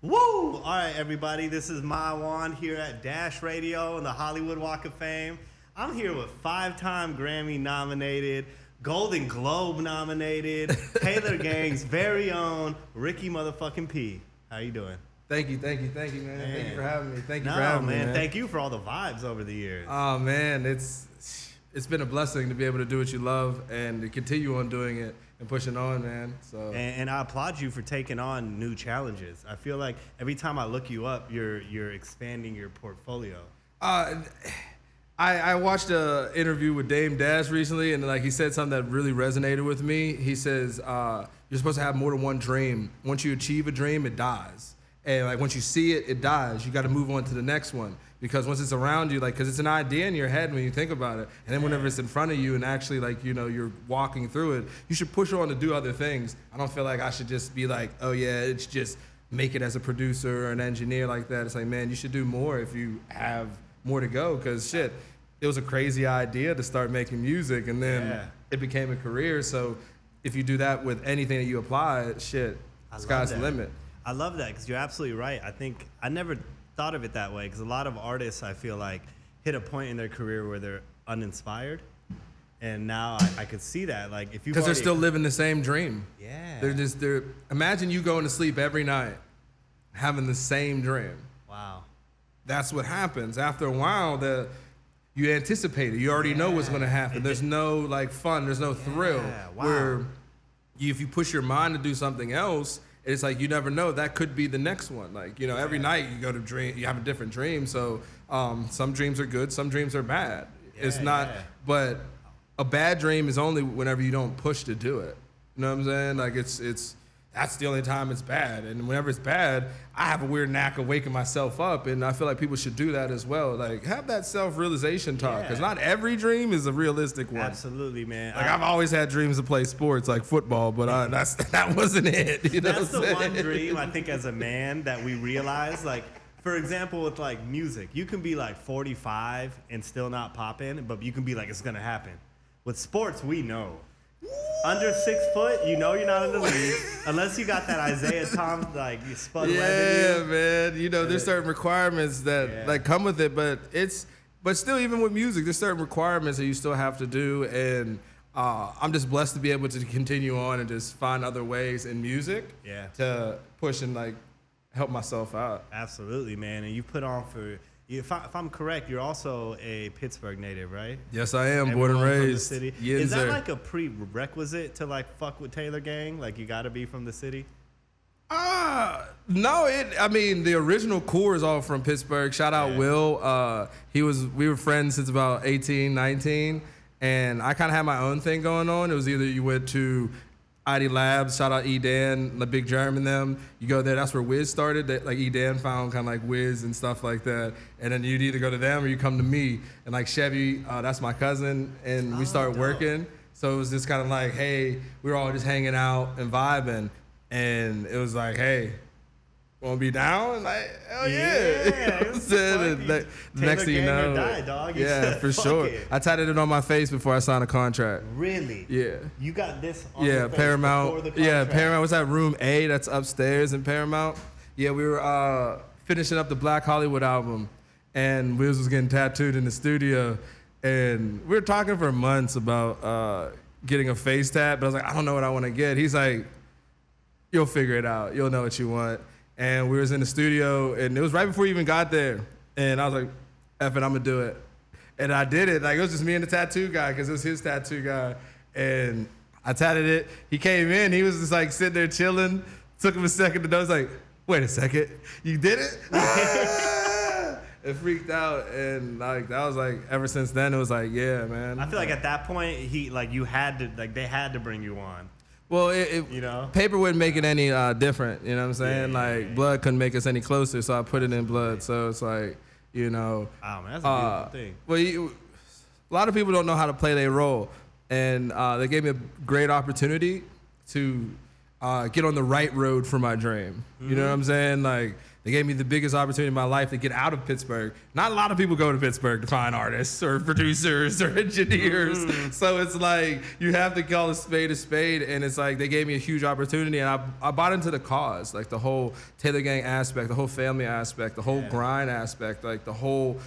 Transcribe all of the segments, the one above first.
Woo! All right, everybody. This is Maiwan here at Dash Radio and the Hollywood Walk of Fame. I'm here with 5-time Grammy nominated, Golden Globe nominated, Taylor Gang's very own Ricky motherfucking P. How you doing? Thank you, man. Thank you for having me. Thank you for having me, man. Thank you for all the vibes over the years. Oh man, it's been a blessing to be able to do what you love and to continue on doing it and pushing on, man. So and I applaud you for taking on new challenges. I feel like every time I look you up, you're expanding your portfolio. I watched an interview with Dame Dash recently, and like he said something that really resonated with me. He says you're supposed to have more than one dream. Once you achieve a dream, it dies. And like once you see it, it dies. You got to move on to the next one, because once it's around you, like, because it's an idea in your head when you think about it, and then whenever it's in front of you and actually, like, you know, you're walking through it, you should push on to do other things. I don't feel like I should just be like, oh yeah, it's just make it as a producer or an engineer like that. It's like, man, you should do more if you have more to go, because shit, it was a crazy idea to start making music, and then it became a career. So if you do that with anything that you apply, shit, sky's the limit. I love that, because you're absolutely right. I think I never thought of it that way, because a lot of artists, I feel like, hit a point in their career where they're uninspired, and now I could see that, like, if you because they're still living the same dream. Yeah, they're imagine you going to sleep every night having the same dream. Wow, that's what happens after a while. You anticipate it. You already know what's going to happen. There's no like fun. There's no thrill. Wow. Where if you push your mind to do something else, it's like you never know, that could be the next one. Like, you know, every night you go to dream, you have a different dream. So some dreams are good, some dreams are bad. It's not, but a bad dream is only whenever you don't push to do it. You know what I'm saying? Like that's the only time it's bad. And whenever it's bad, I have a weird knack of waking myself up, and I feel like people should do that as well. Like, have that self-realization talk, because not every dream is a realistic one. Absolutely, man. Like, I've always had dreams to play sports, like football, but that wasn't it. You know that's the one dream, I think, as a man that we realize. Like, for example, with like music, you can be like 45 and still not popping, but you can be like, it's gonna happen. With sports, we know. Under 6 foot, you know you're not in the league unless you got that Isaiah Thomas, like, you spud web in you. Yeah, man. You know, there's certain requirements that like come with it, but still, even with music, there's certain requirements that you still have to do, and I'm just blessed to be able to continue on and just find other ways in music to push and like help myself out. Absolutely, man. And you put on for. If I'm correct, you're also a Pittsburgh native, right? Yes, I am. Born and raised. From the city. Is that like a prerequisite to like fuck with Taylor Gang? Like, you got to be from the city? No. I mean, the original core is all from Pittsburgh. Shout out Will. We were friends since about 18, 19, and I kind of had my own thing going on. It was either you went to ID Labs, shout out E-Dan, the Big Germ and them. You go there, that's where Wiz started. Like, E-Dan found kind of like Wiz and stuff like that. And then you'd either go to them or you come to me. And like Chevy, that's my cousin, and we started working. So it was just kind of like, hey, we were all just hanging out and vibing. And it was like, hey, wanna be down? And like, hell yeah. Next thing you know, die, dog. For sure. I tatted it on my face before I signed a contract. Really? Yeah. You got this on your face Paramount. Before the contract. Paramount. What's that, room A? That's upstairs in Paramount. Yeah, we were finishing up the Black Hollywood album, and Wiz was getting tattooed in the studio, and we were talking for months about getting a face tat, but I was like, I don't know what I want to get. He's like, you'll figure it out. You'll know what you want. And we was in the studio, and it was right before we even got there. And I was like, F it, I'm gonna do it. And I did it. Like, it was just me and the tattoo guy, because it was his tattoo guy. And I tatted it. He came in, he was just like sitting there chilling. Took him a second to know. I was like, wait a second, you did it? It freaked out, and like that was like, ever since then, it was like, yeah, man. I feel like at that point, they had to bring you on. Well, you know, paper wouldn't make it any different. You know what I'm saying? Blood couldn't make us any closer, so I put it in blood. So it's like, you know. Oh man, that's a beautiful thing. Well, a lot of people don't know how to play their role, and they gave me a great opportunity to get on the right road for my dream. You know what I'm saying? Like, they gave me the biggest opportunity in my life to get out of Pittsburgh. Not a lot of people go to Pittsburgh to find artists or producers or engineers. So it's like, you have to call a spade, and it's like, they gave me a huge opportunity, and I bought into the cause, like the whole Taylor Gang aspect, the whole family aspect, the whole grind aspect, like the whole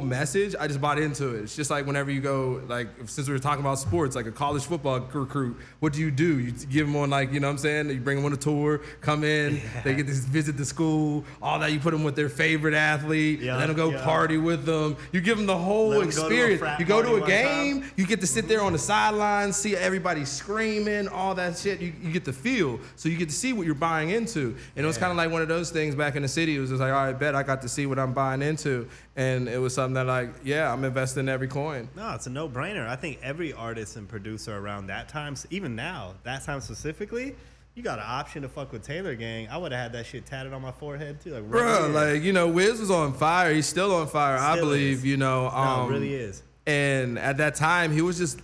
message. I just bought into it. It's just like whenever you go, like, since we were talking about sports, like a college football recruit, what do? You give them on, like, you know what I'm saying? You bring them on a tour, come in, they get to visit the school, all that. You put them with their favorite athlete, and let them go party with them. You give them the whole experience. You go to a game, you get to sit there on the sidelines, see everybody screaming, all that shit. You get the feel, so you get to see what you're buying into. And it was kind of like one of those things back in the city. It was just like, all right, bet I got to see what I'm buying into. And it was something that, like, yeah, I'm investing in every coin. No, it's a no-brainer. I think every artist and producer around that time, even now, that time specifically, you got an option to fuck with Taylor Gang. I would have had that shit tatted on my forehead too. Like, bro, like, you know, Wiz was on fire. He's still on fire, I believe, you know. No, it really is. And at that time, he was just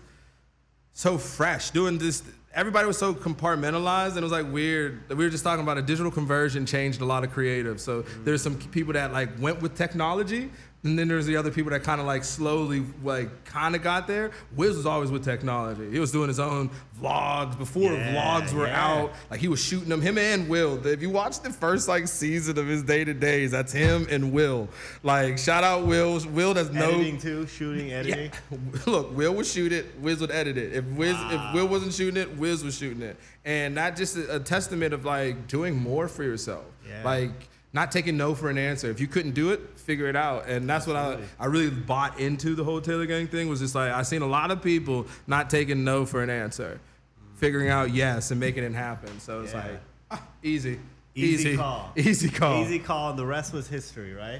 so fresh doing this. Everybody was so compartmentalized, and it was like weird. We were just talking about a digital conversion changed a lot of creative. So there's some people that like went with technology, and then there's the other people that kind of like slowly like kind of got there. Wiz was always with technology. He was doing his own vlogs before vlogs were out. Like, he was shooting them. Him and Will. If you watch the first like season of his Day-to-Days, that's him and Will. Like, shout out Will. Will does no editing too, shooting, editing. Yeah. Look, Will would shoot it. Wiz would edit it. If Will wasn't shooting it, Wiz was shooting it. And that just a testament of like doing more for yourself. Yeah. Like, not taking no for an answer. If you couldn't do it, figure it out. And that's what I really bought into the whole Taylor Gang thing, was just like, I seen a lot of people not taking no for an answer, figuring out yes and making it happen. So it's like, easy. Easy call. Easy call. Easy call. The rest was history, right?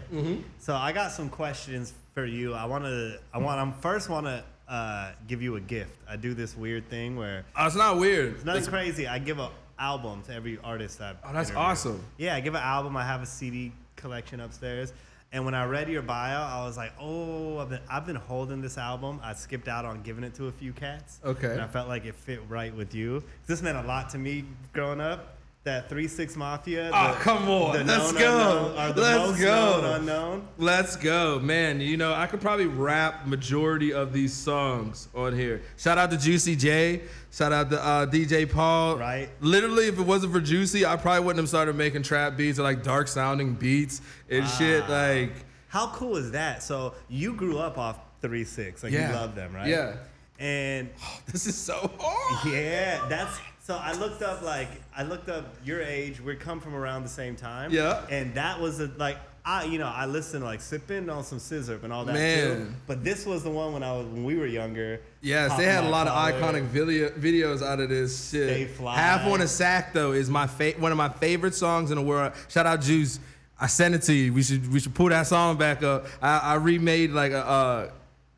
So I got some questions for you. I first want to give you a gift. I do this weird thing where it's not weird. It's nothing crazy. I give a album to every artist I've that's interviewed. awesome. Yeah, I give an album. I have a CD collection upstairs. And when I read your bio, I was like, oh, I've been holding this album. I skipped out on giving it to a few cats. Okay. And I felt like it fit right with you. This meant a lot to me growing up. That 3-6 Mafia. Come on. Let's go. Let's go. Unknown. Let's go. Man, you know, I could probably rap majority of these songs on here. Shout out to Juicy J. Shout out to DJ Paul. Right. Literally, if it wasn't for Juicy, I probably wouldn't have started making trap beats or like dark sounding beats and shit. Like, how cool is that? So you grew up off 3-6. Like, you love them, right? Yeah. And this is so hard. Yeah, so I looked up your age. We come from around the same time. Yeah. And that was I listened to like Sippin' on some Scissor and all that too. But this was the one when we were younger. Yes, they had a lot of iconic videos out of this shit. Stay Fly. Half on a Sack though is one of my favorite songs in the world. Shout out Juice. I sent it to you. We should pull that song back up. I remade like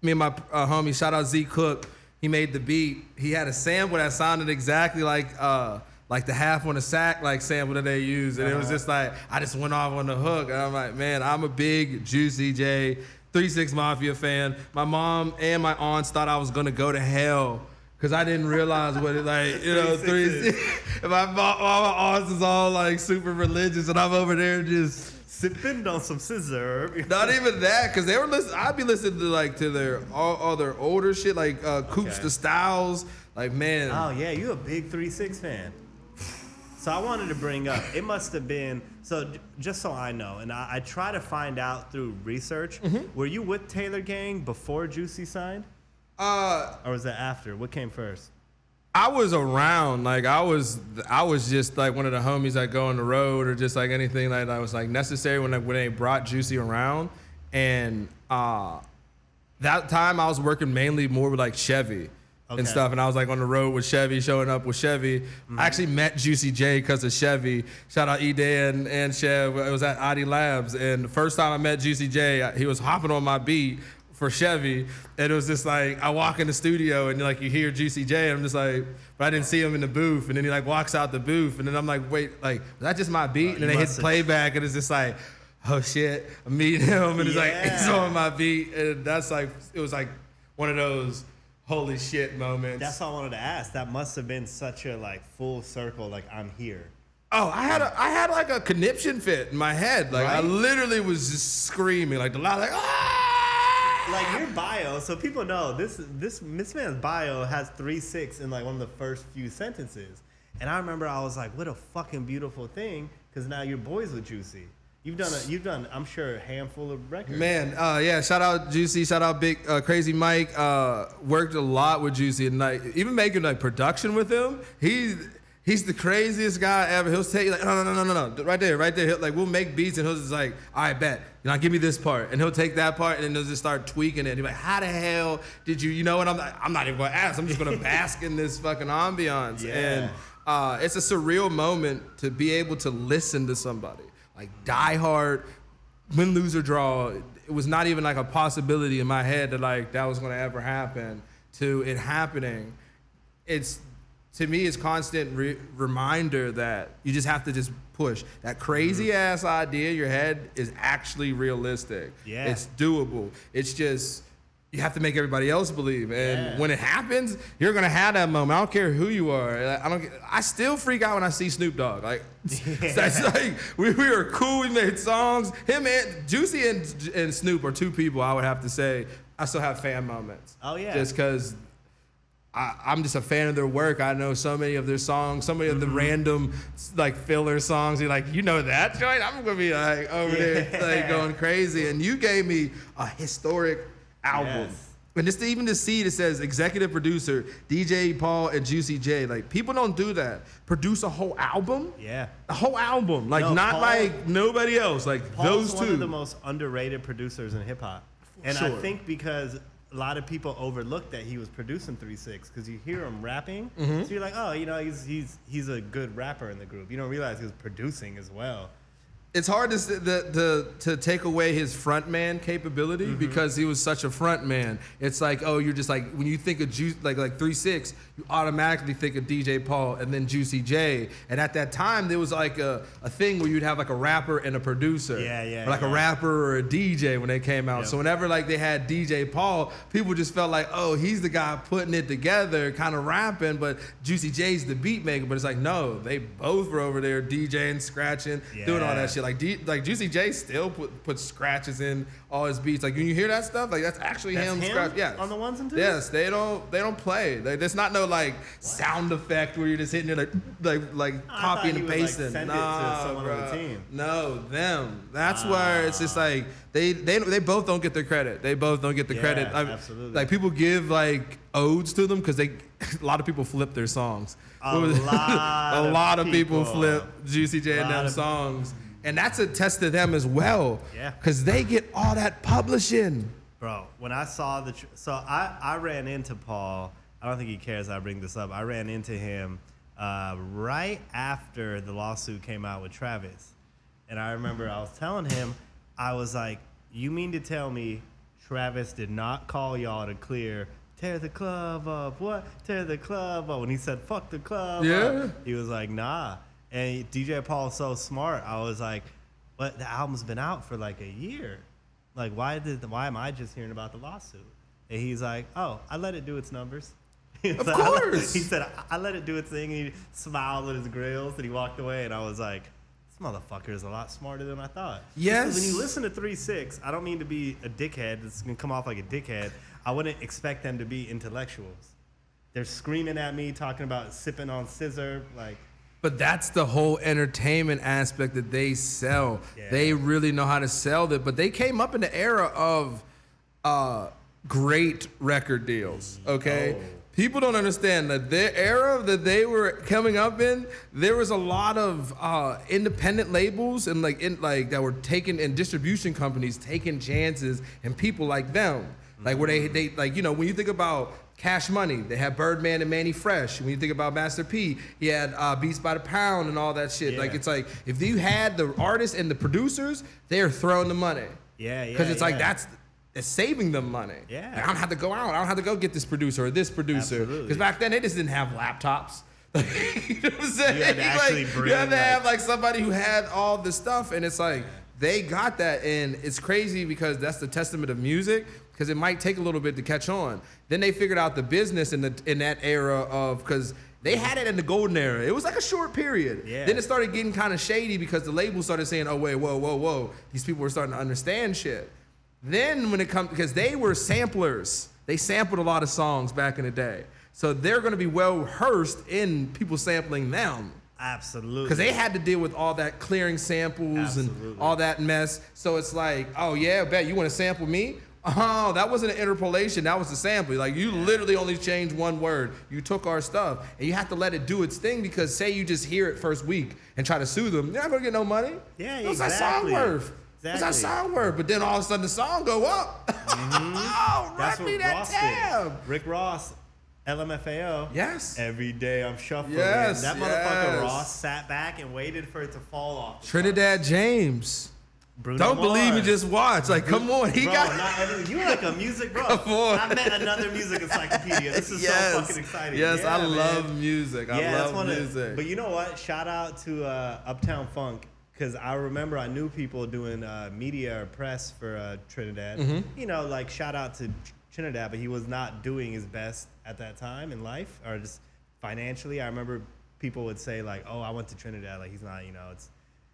me and my homie, shout out Z Cook. He made the beat. He had a sample that sounded exactly like the Half on a Sack like sample that they used, and it was just like I just went off on the hook. And I'm like, man, I'm a big Juicy J, 3-6 Mafia fan. My mom and my aunts thought I was gonna go to hell because I didn't realize what it like, you know, 3-6. And all my aunts is all like super religious, and I'm over there just sipping on some Scissor. Not even that, because they were listening. I'd be listening to their all their older shit, like Coops the Styles. Like, man. Oh yeah, you a big 3-6 fan. So I wanted to bring up, it must have been, so just so I know, and I try to find out through research, were you with Taylor Gang before Juicy signed? Or was that after? What came first? I was around, like I was just like one of the homies that go on the road or just like anything like that was like necessary when they brought Juicy around. And that time I was working mainly more with like Chevy and stuff, and I was like on the road with Chevy, showing up with Chevy. I actually met Juicy J because of Chevy. Shout out E-Day and Chev. It was at Adi Labs, and the first time I met Juicy J, he was hopping on my beat for Chevy, and it was just like I walk in the studio and like you hear Juicy J, and I'm just like, but I didn't see him in the booth, and then he like walks out the booth, and then I'm like, wait, like was that just my beat? And then they hit playback, and it's just like, oh shit, I'm meeting him, and it's like it's on my beat, and that's like it was like one of those, holy shit moments. That's all I wanted to ask. That must have been such a like full circle. Like I'm here. Oh, I had like a conniption fit in my head. Like I literally was just screaming like the loud like ah! Like your bio, so people know this man's bio has 3-6 in like one of the first few sentences. And I remember I was like, what a fucking beautiful thing, because now you're boys with Juicy. You've done, I'm sure, a handful of records. Man, yeah, shout out Juicy, shout out Big Crazy Mike. Worked a lot with Juicy, and like even making like production with him. He's the craziest guy ever. He'll say like, no, right there. He'll, like we'll make beats, and he'll just like, all right, bet. Give me this part, and he'll take that part, and then he'll just start tweaking it. He'll be like, how the hell did you? And I'm not even gonna ask. I'm just gonna bask in this fucking ambiance. Yeah. And it's a surreal moment to be able to listen to somebody like Die Hard, win, lose or draw. It was not even like a possibility in my head that like that was gonna ever happen. To it happening, to me, it's constant reminder that you just have to just push. That crazy ass idea in your head is actually realistic. Yeah. It's doable. It's just, you have to make everybody else believe. And when it happens, you're gonna have that moment. I don't care who you are. I still freak out when I see Snoop Dogg. Like, that's like we were cool, we made songs. Him and Juicy and Snoop are two people I would have to say I still have fan moments. Oh yeah. Just because I'm just a fan of their work. I know so many of their songs, so many of the random like filler songs. You're like, you know that joint? I'm gonna be like over there like going crazy. And you gave me a historic album. Yes. And just even to see it says executive producer DJ Paul and Juicy J. Like people don't do that. Produce a whole album. Yeah. A whole album. Like No, not Paul- like nobody else. Like Paul's those two. one of the most underrated producers in hip hop. And I Sure. think because a lot of people overlooked that he was producing 3-6 because you hear him rapping, Mm-hmm. so you're like, oh, he's a good rapper in the group. You don't realize he was producing as well. It's hard to take away his frontman capability because he was such a frontman. It's like, oh, you're just like, when you think of like 3-6, you automatically think of DJ Paul and then Juicy J. And at that time, there was like a thing where you'd have like a rapper and a producer. Yeah. Or like a rapper or a DJ when they came out. Yep. So whenever like they had DJ Paul, people just felt like, oh, he's the guy putting it together, kind of rapping, but Juicy J's the beat maker. But it's like, no, they both were over there DJing, scratching, doing all that shit. Like Juicy J still put scratches in all his beats. Like when you hear that stuff, like that's actually him. Yes. On the ones and twos? Yes, they don't play. Like, there's not no like sound effect where you're just hitting it like copying and pasting. Like, send it to someone on the team. No, them. That's where it's just like they both don't get their credit. They both don't get the credit. Absolutely. Like people give like odes to them because a lot of people flip their songs. A lot of people flip Juicy J and them songs. And that's a test to them as well. Yeah. Because they get all that publishing. Bro, when I saw I ran into Paul. I don't think he cares I bring this up. I ran into him right after the lawsuit came out with Travis. And I remember I was telling him, I was like, you mean to tell me Travis did not call y'all to clear, tear the club up, what? Tear the club up. When he said, fuck the club up, he was like, nah. And DJ Paul's so smart. I was like, but the album's been out for like a year. Like, why am I just hearing about the lawsuit? And he's like, oh, I let it do its numbers. Of course. He said, I let it do its thing. And he smiled with his grills and he walked away. And I was like, this motherfucker is a lot smarter than I thought. Yes. Because when you listen to 3-6, I don't mean to be a dickhead. It's going to come off like a dickhead. I wouldn't expect them to be intellectuals. They're screaming at me, talking about sipping on scissor, like. But that's the whole entertainment aspect that they sell. Yeah. They really know how to sell it. But they came up in the era of great record deals, okay? Oh. People don't understand that their era that they were coming up in, there was a lot of independent labels and that were taking, and distribution companies taking chances and people like them. Like where they like, you know, when you think about Cash Money, they had Birdman and Manny Fresh. When you think about Master P, he had Beats by the Pound and all that shit. Yeah. Like it's like if you had the artists and the producers, they're throwing the money. Yeah. Because it's like it's saving them money. Yeah. Like, I don't have to go out. I don't have to go get this producer or this producer. Because back then they just didn't have laptops. You know what I'm saying? You had to actually you had to have like somebody who had all this stuff, and it's like they got that, and it's crazy because that's the testament of music, because it might take a little bit to catch on. Then they figured out the business in that era of, because they had it in the golden era. It was like a short period. Yeah. Then it started getting kind of shady because the label started saying, oh, wait, whoa. These people were starting to understand shit. Then when it comes, because they were samplers. They sampled a lot of songs back in the day. So they're going to be well rehearsed in people sampling them. Absolutely. Because they had to deal with all that clearing samples and all that mess. So it's like, oh yeah, bet you want to sample me? Oh, that wasn't an interpolation. That was a sample. Like you literally only changed one word. You took our stuff, and you have to let it do its thing. Because say you just hear it first week and try to sue them, you're not gonna get no money. Yeah, What's exactly. that song worth? Exactly. What's that song worth? But then all of a sudden the song go up. Oh, That's run me what that Ross tab. did. Rick Ross, LMFAO. Yes. Every day I'm shuffling. Yes, That motherfucker yes. Ross sat back and waited for it to fall off. Trinidad James. Bruno Don't believe me, Mars. just watch. Like, come on, he Bro, got. not everything. You like a music, bro. Come on. I met another music encyclopedia. This is so fucking exciting. Yes, yeah, I man. love music. I that's love one music. But you know what? Shout out to Uptown Funk, because I remember I knew people doing media or press for Trinidad. Mm-hmm. You know, like shout out to Trinidad, but he was not doing his best at that time in life, or just financially. I remember people would say like, "Oh, I went to Trinidad." Like he's not, you know,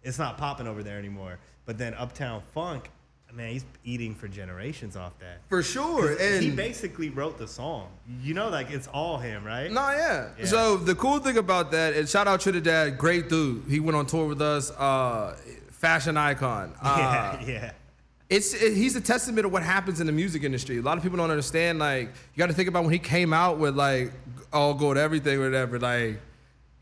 it's not popping over there anymore. But then Uptown Funk, man, he's eating for generations off that. For sure. And He basically wrote the song. You know, like it's all him, right? No, yeah. Yeah. So the cool thing about that is, shout out Trinidad, great dude. He went on tour with us, fashion icon. Yeah. He's a testament of what happens in the music industry. A lot of people don't understand. Like, you got to think about when he came out with like All Gold Everything or whatever. Like,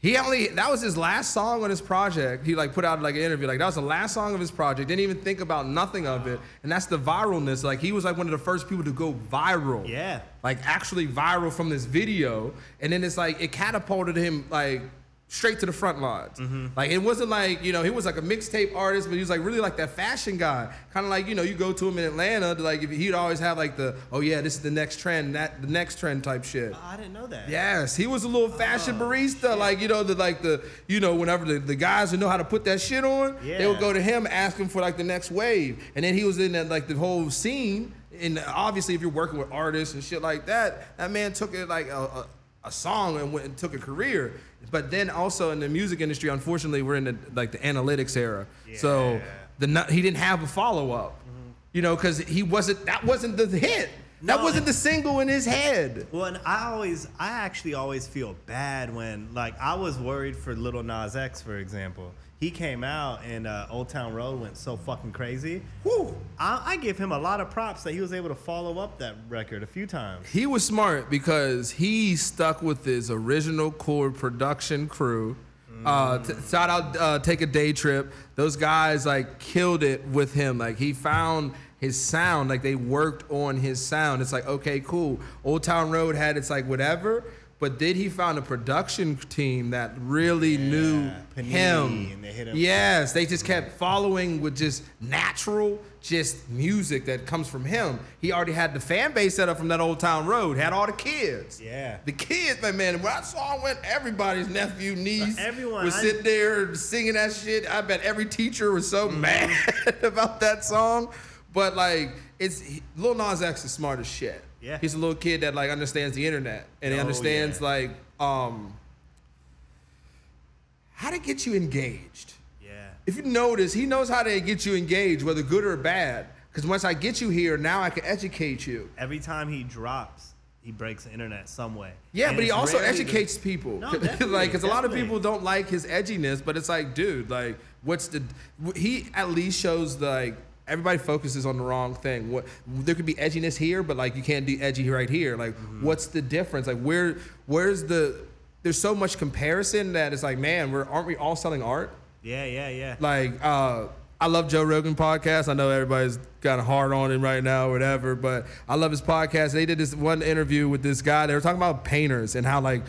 that was his last song on his project. He like put out like an interview, like that was the last song of his project. Didn't even think about nothing of it, and that's the viralness. Like he was like one of the first people to go viral. Yeah. Like actually viral from this video, and then it's like it catapulted him like straight to the front lines. Mm-hmm. Like it wasn't like, you know, he was like a mixtape artist, but he was like really like that fashion guy. Kind of like, you know, you go to him in Atlanta, like if he'd always have like the, oh yeah, this is the next trend, the next trend type shit. Oh, I didn't know that. Yes, he was a little fashion barista, shit. like you know whenever the guys who know how to put that shit on, they would go to him, ask him for like the next wave, and then he was in that like the whole scene. And obviously, if you're working with artists and shit like that, that man took it like a song and went and took a career. But then also in the music industry, unfortunately, we're in the analytics era. Yeah. So he didn't have a follow up, you know, because that wasn't the hit. That wasn't the single in his head. Well, and I actually always feel bad when, like, I was worried for Lil Nas X, for example. He came out and Old Town Road went so fucking crazy. Whew. I give him a lot of props that he was able to follow up that record a few times. He was smart because he stuck with his original core production crew. Shout out Take a Day Trip. Those guys like killed it with him. Like he found his sound, like they worked on his sound. It's like, okay, cool. Old Town Road had its like whatever, but then he found a production team that really knew Panini, him. and they hit him. Yes, they just kept following with just natural, just music that comes from him. He already had the fan base set up from that Old Town Road, had all the kids. Yeah. The kids, man, when that song went, everybody's nephew, niece Everyone, was sitting there singing that shit. I bet every teacher was so mad about that song. But like, Lil Nas X is smart as shit. Yeah. He's a little kid that like understands the internet and he understands like how to get you engaged. Yeah. If you notice, he knows how to get you engaged, whether good or bad. Because once I get you here, now I can educate you. Every time he drops, he breaks the internet some way. Yeah, And but he it's also rarely educates people. No, definitely, like, because a lot of definitely. people don't like his edginess, but it's like, dude, like, he at least shows like, everybody focuses on the wrong thing. There could be edginess here, but like you can't do edgy right here. Like, what's the difference? Like, there's so much comparison that it's like, man, aren't we all selling art? Yeah. Like, I love Joe Rogan podcast. I know everybody's kind of hard on him right now or whatever, but I love his podcast. They did this one interview with this guy. They were talking about painters and how like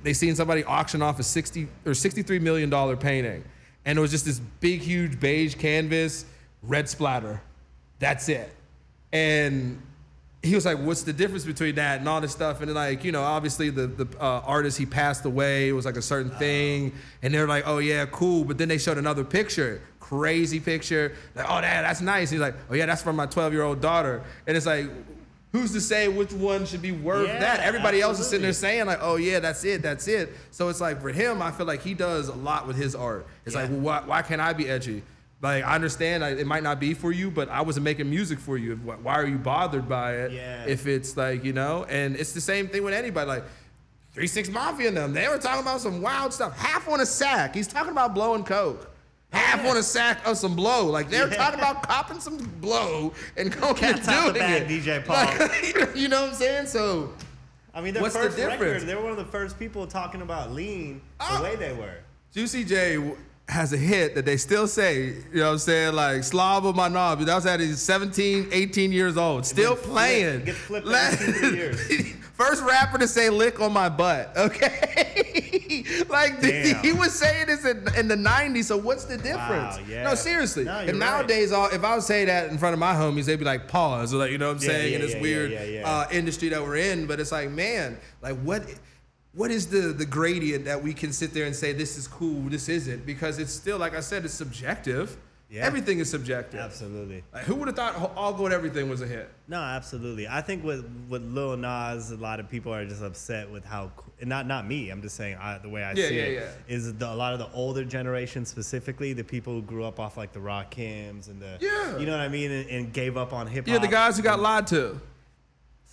they seen somebody auction off a $63 million painting, and it was just this big, huge beige canvas. Red splatter. That's it. And he was like, what's the difference between that and all this stuff? And then like, you know, obviously the artist, he passed away. It was like a certain thing. And they're like, oh yeah, cool. But then they showed another picture. crazy picture. Like, oh, that's nice. He's like, oh yeah, that's from my 12-year-old daughter. And it's like, who's to say which one should be worth that? Everybody else is sitting there saying like, oh yeah, that's it. So it's like for him, I feel like he does a lot with his art. It's like, well, why can't I be edgy? Like, I understand it might not be for you, but I wasn't making music for you. Why are you bothered by it? Yeah. If it's like, you know, and it's the same thing with anybody. Like 3 6 Mafia and them, they were talking about some wild stuff. Half on a sack. He's talking about blowing coke. Half on a sack of some blow. Like they're talking about copping some blow and going and doing bag, it. DJ Paul. Like, you know what I'm saying? So, I mean, their what's first the difference? record, they were one of the first people talking about lean the way they were. Juicy J has a hit that they still say, you know what I'm saying, like Slava my knob. That was at he's 17, 18 years old, still playing. Get flipped every 2 years. First rapper to say lick on my butt, okay? Like he was saying this in the 90s, so what's the difference? Wow, yeah. No, seriously. No, and nowadays, if I would say that in front of my homies, they'd be like, pause, or like, you know what I'm saying, in this weird industry that we're in. But it's like, man, like what is the gradient that we can sit there and say this is cool, this isn't? Because it's still, like I said, it's subjective. Yeah. Everything is subjective. Absolutely. Like, who would have thought All Gold Everything was a hit? No, absolutely. I think with Lil Nas, a lot of people are just upset with how, and not me, I'm just saying the way I see it, is a lot of the older generation specifically, the people who grew up off like the Rakims and you know what I mean, and gave up on hip hop. Yeah, the guys who got lied to.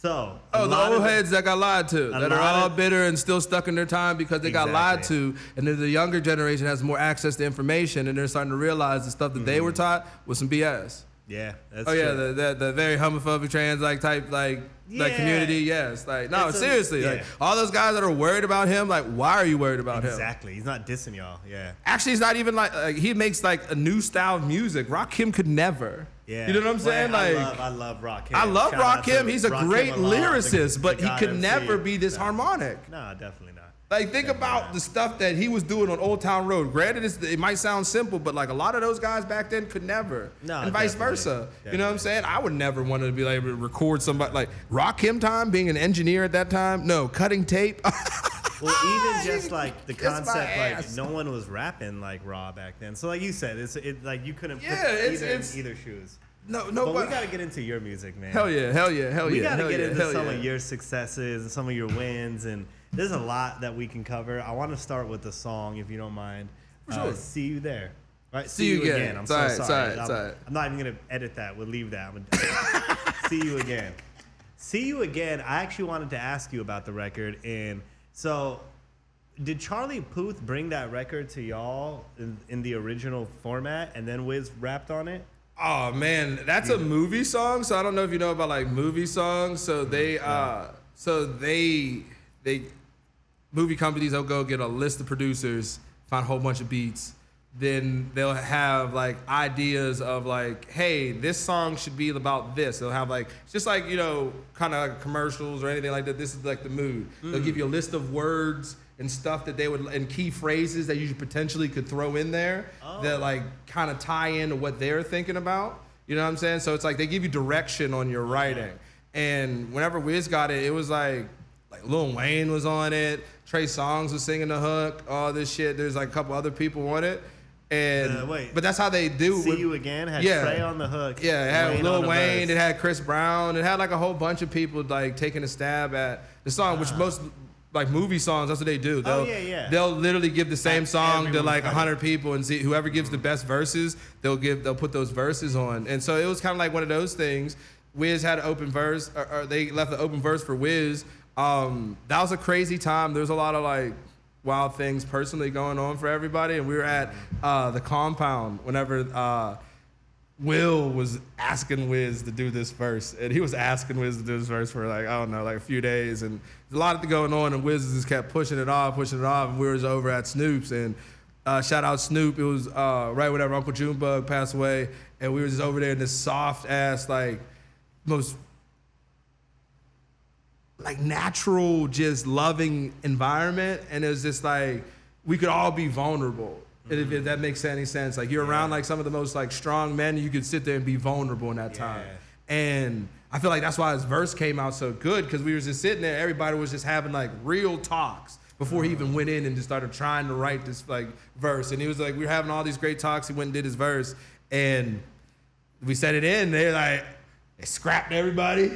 So, the old heads that got lied to, that are all bitter and still stuck in their time because they got lied to, and then the younger generation has more access to information, and they're starting to realize the stuff that they were taught was some BS. Yeah, that's true. The very homophobic trans type community. Yes, like no, seriously, like all those guys that are worried about him, like why are you worried about him? Exactly, he's not dissing y'all. Yeah, actually, he's not even like he makes like a new style of music. Rakim could never. Yeah, you know what I'm saying? Like I love Rakim. I love Rakim. He's a great lyricist, but he could never be this harmonic. No, definitely not. Like, think about the stuff that he was doing on Old Town Road. Granted, it might sound simple, but like a lot of those guys back then could never. No, and vice versa. Definitely. You know what I'm saying? I would never want to be able to record somebody like Rakim time, being an engineer at that time. No, cutting tape. Well, even just like the concept, like no one was rapping like raw back then. So like you said, it's like you couldn't put either shoes. No, but we gotta get into your music, man. Hell yeah. We gotta get into some of your successes and some of your wins, and there's a lot that we can cover. I want to start with the song, if you don't mind. For sure. See you there. Right. See you again. I'm so sorry. I'm not even gonna edit that. We'll leave that. See you again. See you again. I actually wanted to ask you about the record, and so. Did Charlie Puth bring that record to y'all in the original format, and then Wiz rapped on it? Oh man, that's a movie song. So I don't know if you know about like movie songs. So they movie companies will go get a list of producers, find a whole bunch of beats. Then they'll have like ideas of like, hey, this song should be about this. They'll have like, just like, you know, kind of like commercials or anything like that. This is like the mood. They'll give you a list of words and stuff that they would, and key phrases that you potentially could throw in there that like kind of tie into what they're thinking about. You know what I'm saying? So it's like they give you direction on your writing. And whenever Wiz got it, it was like Lil Wayne was on it, Trey Songz was singing the hook, all this shit. There's like a couple other people on it. And but that's how they do. See You Again had Trey on the hook. Yeah, it had Lil Wayne, it had Chris Brown, it had like a whole bunch of people like taking a stab at the song, which most like movie songs, that's what they do. They'll literally give the same song to like 100 people and see whoever gives the best verses, they'll put those verses on. And so it was kind of like one of those things. Wiz had an open verse, or they left the open verse for Wiz. That was a crazy time. There was a lot of like wild things personally going on for everybody, and we were at the compound whenever Will was asking Wiz to do this verse, and he was asking Wiz to do this verse for like, I don't know, like a few days, and there's a lot going on, and Wiz just kept pushing it off, and we were over at Snoop's, and shout out Snoop, it was right whenever Uncle Junebug passed away, and we were just over there in this soft ass, like, most like natural, just loving environment, and it was just like, we could all be vulnerable. If that makes any sense. Like you're around like some of the most like strong men, you could sit there and be vulnerable in that time. And I feel like that's why his verse came out so good, because we were just sitting there, everybody was just having like real talks. before he even went in and just started trying to write this like verse. And he was like, we were having all these great talks. He went and did his verse, and we set it in. They're like, they scrapped everybody.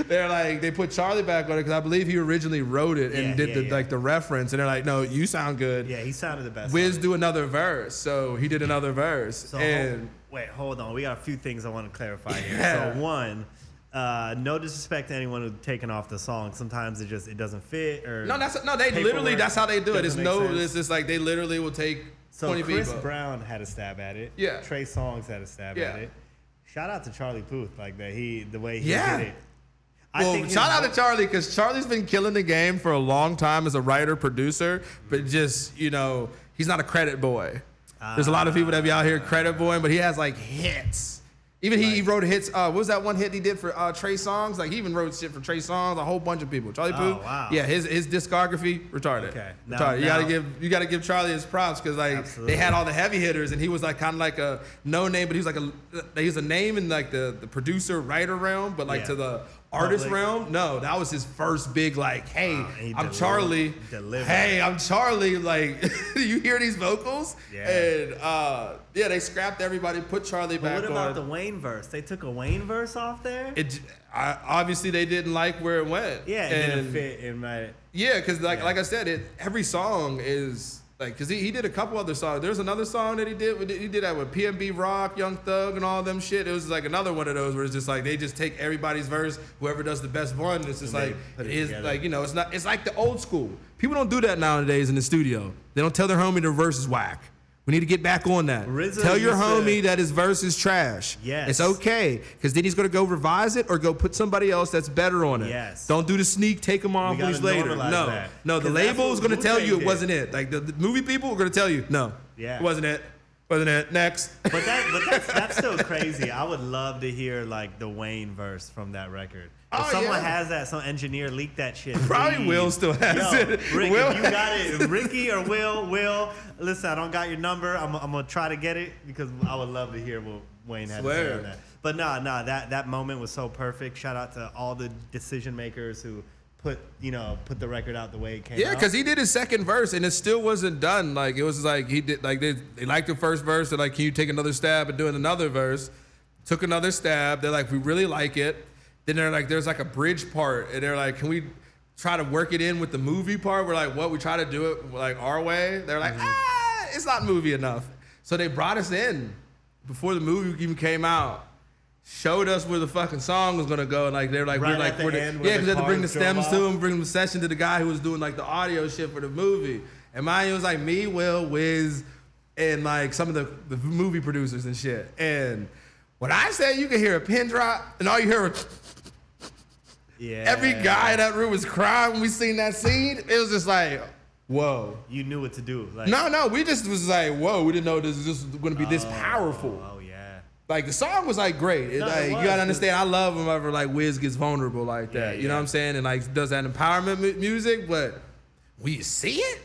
They're like, they put Charlie back on it because I believe he originally wrote it and did like the reference. And they're like, no, you sound good. Yeah, he sounded the best. Wiz do another verse, so he did another verse. So and hold on. We got a few things I want to clarify here. So one, no disrespect to anyone who's taken off the song. Sometimes it doesn't fit or they literally that's how they do it. It's just like they literally will take 20 Chris people. Brown had a stab at it. Yeah. Trey Songz had a stab at it. Shout out to Charlie Puth, like that. The way he Yeah. did it. Well, shout out to Charlie because Charlie's been killing the game for a long time as a writer, producer, but just, you know, he's not a credit boy. There's a lot of people that be out here credit boying, but he has like hits. Even he wrote hits. What was that one hit he did for Trey Songz? Like he even wrote shit for Trey Songz. A whole bunch of people. Charlie Puth. Wow. Yeah, his discography retarded. Okay. Retarded. You gotta give Charlie his props because like they had all the heavy hitters and he was like kind of like a no name, but he was a name in like the producer writer realm, but like to the artist realm, no, that was his first big like, hey, I'm Charlie. Hey, I'm Charlie. Like, you hear these vocals? Yeah. And they scrapped everybody, put Charlie back on. What about the Wayne verse? They took a Wayne verse off there? Obviously they didn't like where it went. Yeah, it didn't fit in my. Yeah, because like I said, every song is. Like, cause he did a couple other songs. There's another song that he did. He did that with PNB Rock, Young Thug, and all them shit. It was like another one of those where it's just like they just take everybody's verse, whoever does the best one. It's just like it's like, you know, it's not. It's like the old school. People don't do that nowadays in the studio. They don't tell their homie their verse is whack. We need to get back on that. Tell your homie that his verse is trash. Yes. It's okay, because then he's going to go revise it or go put somebody else that's better on it. Yes. Don't do the sneak, take them off weeks later. No, the label is going to tell you it wasn't it. Like the movie people are going to tell you, no, it wasn't it. Wasn't it? Next. But that's still crazy. I would love to hear like the Wayne verse from that record. If someone has that, some engineer leaked that shit. Probably Will still has it. Rick, if you got it, Ricky or Will, listen, I don't got your number. I'm gonna try to get it because I would love to hear what Wayne had to say on that. But that moment was so perfect. Shout out to all the decision makers who put the record out the way it came out. Yeah, because he did his second verse and it still wasn't done. Like it was like he did like they liked the first verse. They're like, can you take another stab at doing another verse? Took another stab. They're like, we really like it. Then they're like, there's like a bridge part, and they're like, can we try to work it in with the movie part? We're like, what? We try to do it like our way. They're like, it's not movie enough. So they brought us in before the movie even came out. Showed us where the fucking song was gonna go, and like they're like, because they had to bring the stems to him, bring the session to the guy who was doing like the audio shit for the movie. And mine, it was like me, Will, Wiz, and like some of the movie producers and shit. And when I said you could hear a pin drop, and all you hear was every guy in that room was crying when we seen that scene. It was just like, whoa. You knew what to do. Like, no, we just was like, whoa, we didn't know this was gonna be this powerful. Oh yeah. Like the song was like great. You gotta understand, I love whenever like Wiz gets vulnerable like that. You know what I'm saying? And like does that empowerment music, but when you see it,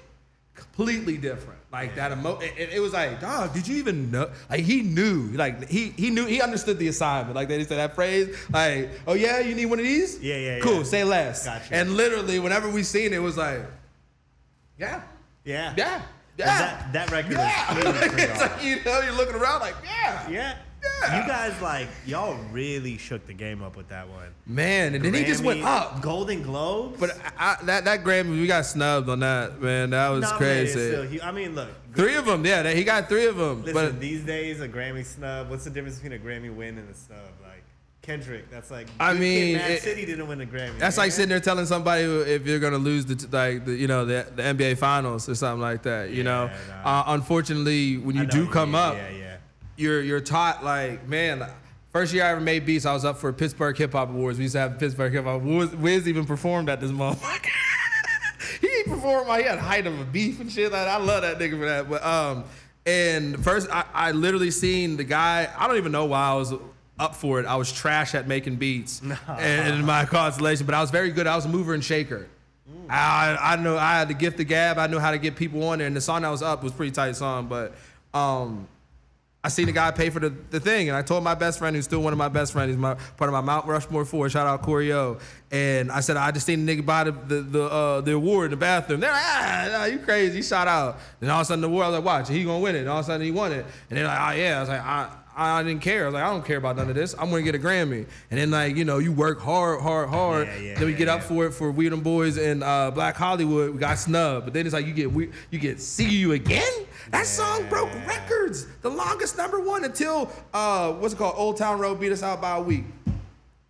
completely different. Like that it was like, dog, did you even know? Like he knew, like he knew, he understood the assignment. Like they said that phrase, like, oh yeah, you need one of these? Yeah. Cool, say less. Gotcha. And literally, whenever we seen it, was like, yeah. That record is huge. It's like, you're looking around like, yeah. You guys like y'all really shook the game up with that one, man. And then he just went up. Golden Globes, but that Grammy, we got snubbed on that, man. That was crazy. I mean, look, 3 of them. Yeah, he got 3 of them. Listen, but these days a Grammy snub. What's the difference between a Grammy win and a snub? Like Kendrick, that's like. I mean, Mad City didn't win a Grammy. That's like sitting there telling somebody if you're gonna lose the NBA Finals or something like that. Unfortunately, when you do come up. You're taught like, man, first year I ever made beats, I was up for Pittsburgh Hip Hop Awards. We used to have Pittsburgh Hip Hop Awards. Wiz even performed at this motherfucker. He performed, he had height of a beef and shit. Like, I love that nigga for that. But and first I literally seen the guy, I don't even know why I was up for it. I was trash at making beats in my constellation, but I was very good. I was a mover and shaker. I know I had the gift of gab. I knew how to get people on there, and the song that was up was a pretty tight song, but I seen the guy pay for the thing, and I told my best friend, who's still one of my best friends, he's part of my Mount Rushmore 4, shout out Corio, and I said, I just seen the nigga buy the award in the bathroom. They're like, nah, you crazy, shout out. Then all of a sudden the award, I was like, watch, he gonna win it. And all of a sudden he won it. And they're like, oh yeah. I was like, I didn't care. I was like, I don't care about none of this. I'm gonna get a Grammy. And then like, you work hard. Then we get up for it for We Them Boys and Black Hollywood. We got snubbed. But then it's like you get See You Again? That song broke records. The longest #1 until what's it called? Old Town Road beat us out by a week.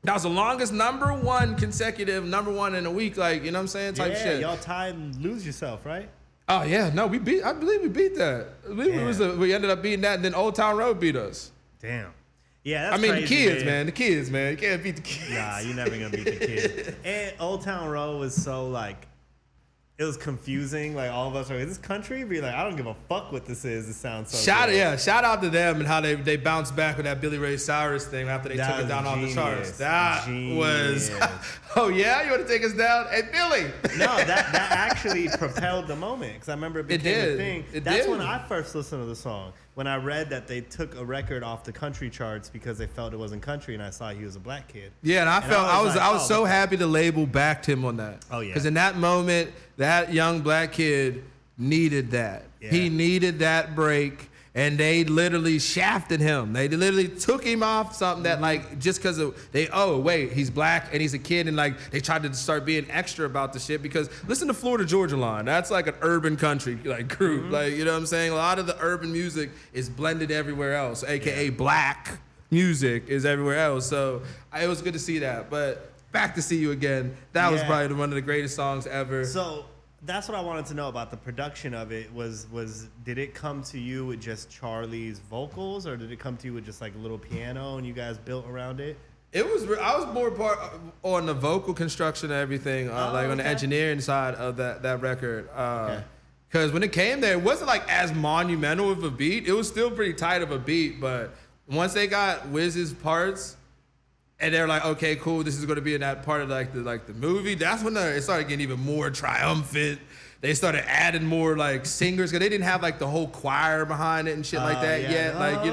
That was the longest #1 consecutive #1 in a week, like, you know what I'm saying? Type shit. Y'all tied and Lose Yourself, right? Oh yeah, no, I believe we beat that. I believe we ended up beating that, and then Old Town Road beat us. Damn. Yeah, that's crazy, the kids, man. You can't beat the kids. Nah, you're never gonna beat the kids. And Old Town Road was so like, it was confusing. Like all of us are like, this country? Be like, I don't give a fuck what this is. It sounds so good. Shout out to them and how they bounced back with that Billy Ray Cyrus thing after they took it down off the charts. That was, oh yeah, you want to take us down? Hey Billy. No, that actually propelled the moment, because I remember it became a thing. That's when I first listened to the song. When I read that they took a record off the country charts because they felt it wasn't country, and I saw he was a black kid. Yeah, and I was so happy the label backed him on that. Oh yeah. Because in that moment, that young black kid needed that. Yeah. He needed that break, and they literally shafted him. They literally took him off something that, like, just because wait, he's black and he's a kid, and like they tried to start being extra about the shit. Because listen to Florida Georgia Line. That's like an urban country like group. Like, you know what I'm saying? A lot of the urban music is blended everywhere else, aka black music is everywhere else. So it was good to see that. But back to See You Again. That was probably one of the greatest songs ever. So that's what I wanted to know about the production of it. Did it come to you with just Charlie's vocals, or did it come to you with just like a little piano and you guys built around it? I was more part on the vocal construction and everything, on the engineering side of that record. Because when it came there, it wasn't like as monumental of a beat. It was still pretty tight of a beat, but once they got Wiz's parts, and they're like, okay, cool, this is going to be in that part of like the movie. That's when it started getting even more triumphant. They started adding more like singers, because they didn't have like the whole choir behind it and shit like that yet. Like,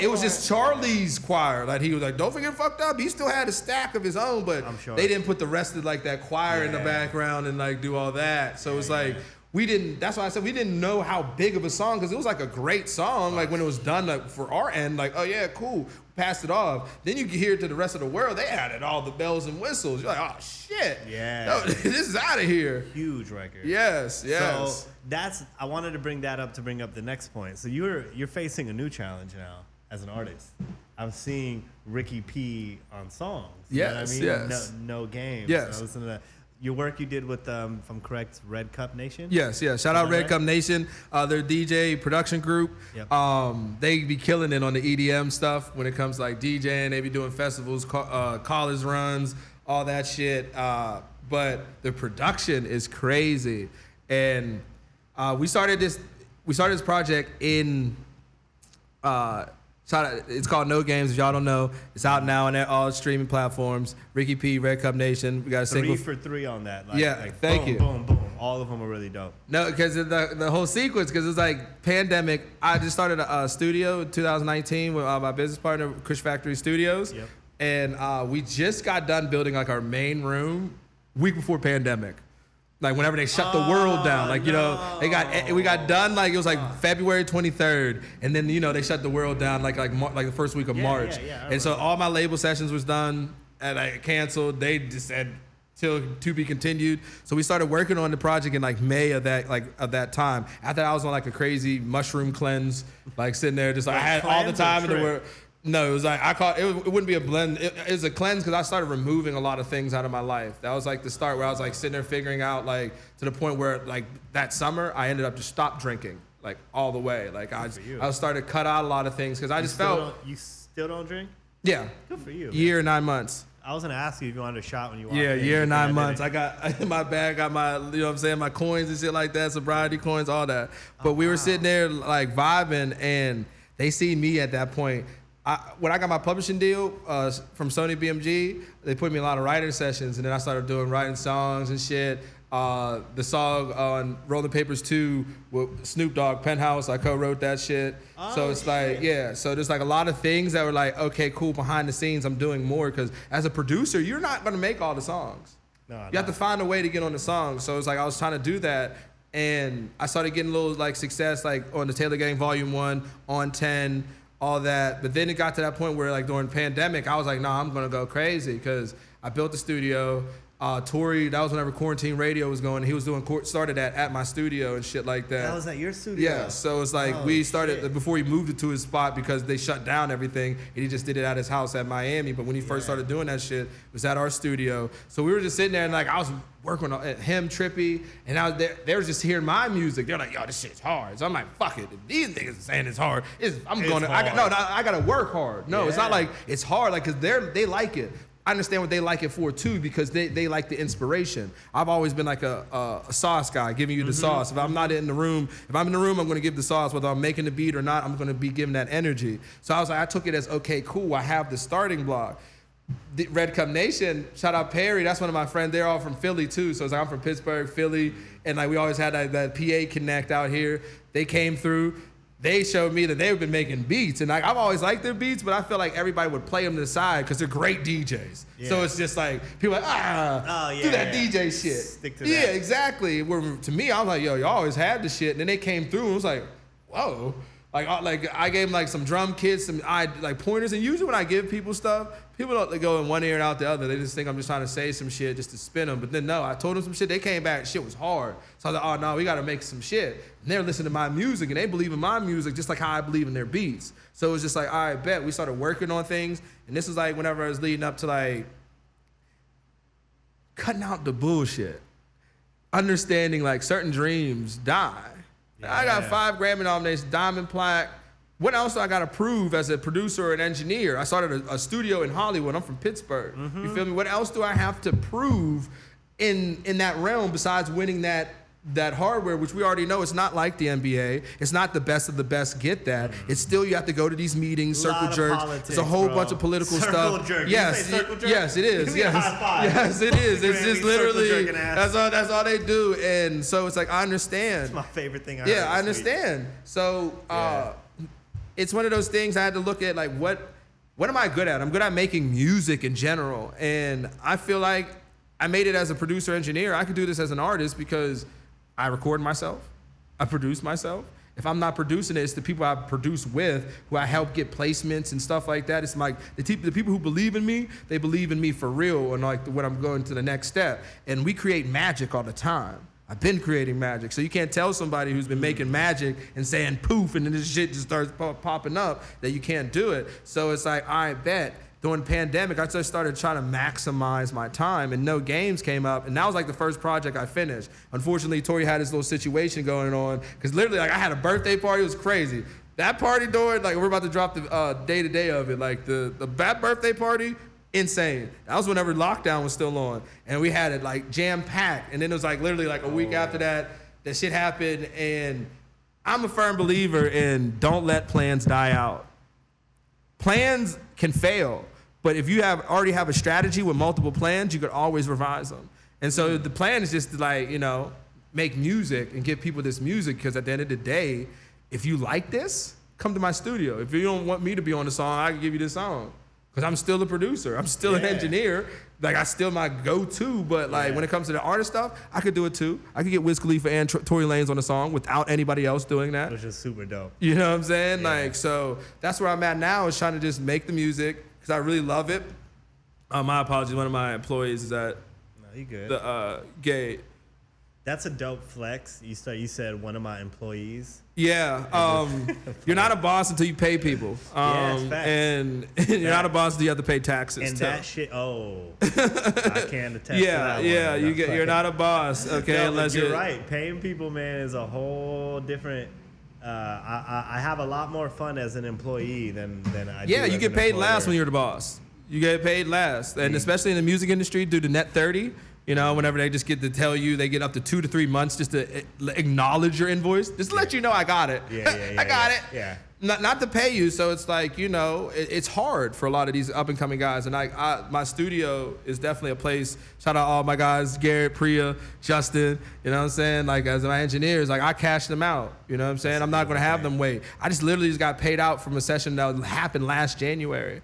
it was just Charlie's choir. Like, he was like, don't forget Fucked Up. He still had a stack of his own, but they didn't put the rest of like that choir in the background and like do all that. So it's like, that's why I said we didn't know how big of a song, because it was like a great song. Like when it was done, like for our end, like, oh yeah, cool, passed it off. Then you can hear it to the rest of the world. They added all the bells and whistles. You're like, oh shit, this is out of here. Huge record. Yes. So I wanted to bring that up to bring up the next point. So you're facing a new challenge now as an artist. I'm seeing Ricky P on songs. You know what I mean? Yes. No games. Yes. So listen to that. Your work you did with, if I'm correct, Red Cup Nation? Yes. Shout out Red Cup Nation. Their DJ production group. Yep. They be killing it on the EDM stuff when it comes to like DJing. They be doing festivals, college runs, all that shit. But the production is crazy. And we started this project in it's called No Games. If y'all don't know, it's out now on all streaming platforms. Ricky P, Red Cup Nation. We got a single. 3 for 3 on that. Thank you. Boom, boom. All of them are really dope. No, because the whole sequence, because it's like pandemic. I just started a studio in 2019 with my business partner, Kush Factory Studios. Yep. And we just got done building like our main room week before pandemic. Like whenever they shut the world down, like, we got done, like it was like February 23rd, and then, they shut the world down like the first week of March. And so all my label sessions was done, and I canceled. They just said to be continued. So we started working on the project in like May of that time. After I was on like a crazy mushroom cleanse, like sitting there just like I had all the time in the world. No, it was like it wouldn't be a blend. It was a cleanse because I started removing a lot of things out of my life. That was like the start where I was like sitting there figuring out, like, to the point where like that summer I ended up just stop drinking like all the way. Like I started to cut out a lot of things because I just felt. You still don't drink? Yeah. Good for you. Year and 9 months. I was gonna ask you if you wanted a shot when you walked in. Yeah, year and 9 months. I got in my bag, got my, you know what I'm saying, my coins and shit like that, sobriety coins, all that. But we were sitting there like vibing, and they seen me at that point. When I got my publishing deal from Sony BMG, they put me in a lot of writing sessions, and then I started doing writing songs and shit. The song on Rolling Papers 2 with Snoop Dogg, Penthouse, I co-wrote that shit. Oh, so it's like, yeah. So there's like a lot of things that were like, okay, cool, behind the scenes, I'm doing more. Because as a producer, you're not going to make all the songs. You have to find a way to get on the song. So it's like I was trying to do that. And I started getting a little like success like on the Taylor Gang Volume 1, on 10, all that. But then it got to that point where like during pandemic, I was like, nah, I'm going to go crazy. Because I built the studio. Tori, that was whenever Quarantine Radio was going. He was doing started at my studio and shit like that. That was at your studio? Yeah, so it's like we started before he moved it to his spot because they shut down everything and he just did it at his house at Miami. But when he first started doing that shit, it was at our studio. So we were just sitting there and like I was working on him, Trippy, and I was there. They were just hearing my music. They're like, yo, this shit's hard. So I'm like, fuck it. If these niggas are saying it's hard, I gotta work hard. No, it's not like it's hard, like, cause they like it. I understand what they like it for too, because they like the inspiration. I've always been like a sauce guy, giving you the sauce. If I'm not in the room, I'm gonna give the sauce, whether I'm making the beat or not, I'm gonna be giving that energy. So I was like, I took it as, okay, cool, I have the starting block. The Red Cup Nation, shout out Perry, that's one of my friends, they're all from Philly too. So it's like I'm from Pittsburgh, Philly, and like we always had that PA connect out here. They came through. They showed me that they've been making beats, and like I've always liked their beats, but I feel like everybody would play them to the side because they're great DJs. Yeah. So it's just like people are like, do that DJ shit. Stick to that. Yeah, that. Exactly. Where to me, I was like, yo, you always had the shit, and then they came through, and it was like, whoa. Like I gave them like some drum kits, some like pointers, and usually when I give people stuff, people don't go in one ear and out the other. They just think I'm just trying to say some shit just to spin them. But then no, I told them some shit. They came back, shit was hard. So I was like, oh no, we got to make some shit. And they're listening to my music, and they believe in my music just like how I believe in their beats. So it was just like, all right, bet. We started working on things, and this was like whenever I was leading up to like cutting out the bullshit, understanding like certain dreams die. Yeah. I got 5 Grammy nominations, Diamond Plaque. What else do I got to prove as a producer or an engineer? I started a studio in Hollywood. I'm from Pittsburgh. You feel me? What else do I have to prove in that realm besides winning that hardware, which we already know it's not like the NBA. It's not the best of the best get that. It's still you have to go to these meetings, circle jerks. There's a whole bunch of political stuff. Jerk. Yes, yes, it is. Yes, it is. It's just literally that's all they do. And so it's like I understand. It's my favorite thing. I understand. So it's one of those things I had to look at like what am I good at? I'm good at making music in general, and I feel like I made it as a producer engineer. I could do this as an artist because I record myself, I produce myself. If I'm not producing it, it's the people I produce with who I help get placements and stuff like that. It's like the people who believe in me, they believe in me for real and like when I'm going to the next step. And we create magic all the time. I've been creating magic. So you can't tell somebody who's been making magic and saying poof and then this shit just starts popping up that you can't do it. So it's like, I bet. During the pandemic, I just started trying to maximize my time, and No Games came up, and that was like the first project I finished. Unfortunately, Tori had this little situation going on, because literally, like, I had a birthday party, it was crazy. That party during, like, we're about to drop the day-to-day of it, like, that birthday party, insane. That was whenever lockdown was still on, and we had it, like, jam-packed, and then it was, like, literally, like, a week after that shit happened, and I'm a firm believer in don't let plans die out. Plans can fail. But if you already have a strategy with multiple plans, you could always revise them. And so the plan is just to like, make music and give people this music, because at the end of the day, if you like this, come to my studio. If you don't want me to be on the song, I can give you this song. Because I'm still a producer. I'm still an engineer. Like, I still my go-to, but like when it comes to the artist stuff, I could do it too. I could get Wiz Khalifa and Tory Lanez on the song without anybody else doing that. Which is super dope. You know what I'm saying? Yeah. Like, so that's where I'm at now, is trying to just make the music, because I really love it. My apologies, one of my employees is at you good. The gate. That's a dope flex. You said one of my employees. Yeah, you're not a boss until you pay people. It's facts. And you're not a boss until you have to pay taxes. And too. that shit, I can't attest to that one. You're not a boss, okay? No, unless you're right. Paying people, man, is a whole different. I have a lot more fun as an employee than I do. Yeah, you as get an paid employer. last when you're the boss. You get paid last, and especially in the music industry, due to Net 30. Whenever they just get to tell you, they get up to 2 to 3 months just to acknowledge your invoice, just to let you know I got it. Yeah, I got it. Yeah. not to pay you, so it's like, you know, it's hard for a lot of these up and coming guys. And my studio is definitely a place. Shout out all my guys, Garrett, Priya, Justin, you know what I'm saying? Like, as my engineers, like, I cash them out, you know what I'm saying? I'm not gonna have them wait. I just literally just got paid out from a session that happened last January.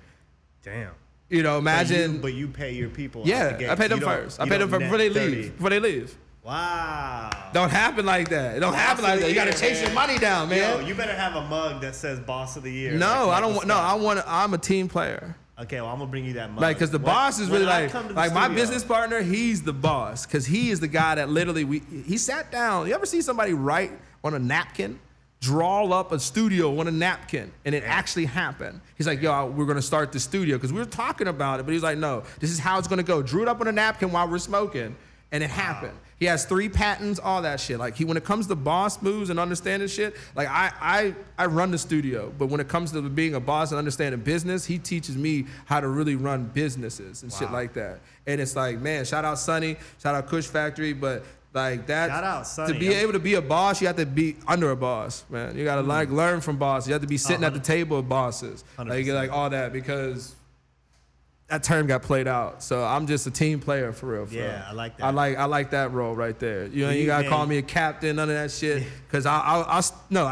Damn. You know, imagine. But you pay your people. Yeah, I pay them first. I pay them before they leave. Before they leave. Wow. Don't happen like that. It don't happen like that. You gotta chase your money down, man. Yo, you better have a mug that says Boss of the Year. No, like I don't want. No, I'm a team player. Okay, well, I'm gonna bring you that mug. Like, cause the boss is really like my studio, business partner. He's the boss, cause he is the guy that literally he sat down. You ever see somebody write on a napkin, draw up a studio on a napkin, and it actually happened? He's like, yo, we're gonna start the studio, cause we were talking about it, but he's like, no, this is how it's gonna go. Drew it up on a napkin while we're smoking, and it happened. He has 3 patents, all that shit. Like, when it comes to boss moves and understanding shit, like I run the studio, but when it comes to being a boss and understanding business, he teaches me how to really run businesses and shit like that. And it's like, man, shout out Sonny, shout out Kush Factory, but like that, shout out Sonny. To be able to be a boss, you have to be under a boss, man. You gotta like learn from bosses. You have to be sitting at the table of bosses, like all that, because that term got played out. So I'm just a team player for real. Yeah, I like that. I like that role right there. You know, you gotta call me a captain, none of that shit. Cause I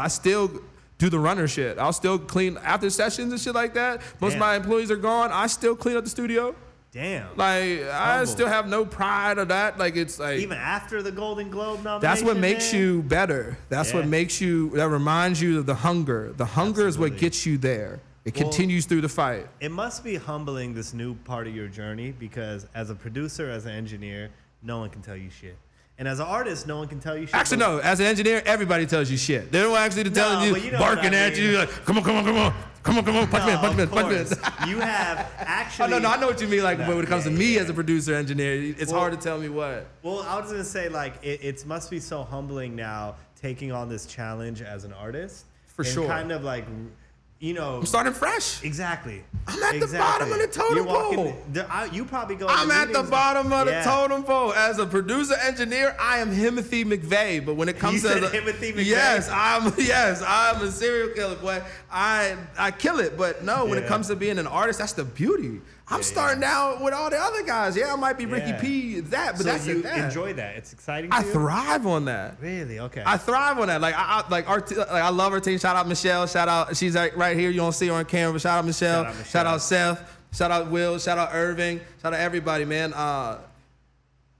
still do the runner shit. I'll still clean after sessions and shit like that. Most of my employees are gone. I still clean up the studio. Damn. Like, I still have no pride of that. Like, it's like, even after the Golden Globe nomination, that's what makes you better. That's what makes you, that reminds you of the hunger. The hunger is what gets you there. It continues through the fight. It must be humbling, this new part of your journey, because as a producer, as an engineer, no one can tell you shit. And as an artist, no one can tell you shit. Actually, no. As an engineer, everybody tells you shit. They don't actually tell you, barking at you, like, come on, punch me. You have actually. Oh, no, I know what you mean. Like, when it comes to me as a producer, engineer, it's hard to tell me what. Well, I was gonna say, like, it must be so humbling now taking on this challenge as an artist. For sure. Kind of like, you know, I'm starting fresh. Exactly. I'm at the bottom of the totem pole. You probably go. I'm at the bottom of the totem pole. As a producer engineer, I am Timothy McVeigh. But when it comes to Timothy McVeigh, I'm a serial killer, boy. I kill it. But no, when it comes to being an artist, that's the beauty. I'm starting out with all the other guys. Yeah, I might be Ricky P. But that's you enjoy that. It's exciting. I thrive on that. Really? Okay. I thrive on that. Like I love our team. Shout out Michelle. Shout out. She's right here. You don't see her on camera. But shout out Michelle. Shout out Seth. Shout out Will. Shout out Irving. Shout out everybody, man.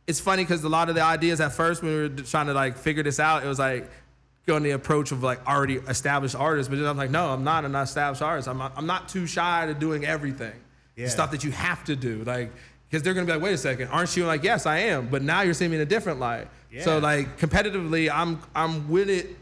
It's funny because a lot of the ideas at first when we were trying to like figure this out, it was like going the approach of like already established artists. But then I'm like, no, I'm not an established artist. I'm not too shy to doing everything. Yeah. Stuff that you have to do, like, because they're gonna be like, wait a second, aren't you? Like, yes, I am, but now you're seeing me in a different light. Yeah. So like competitively, I'm with it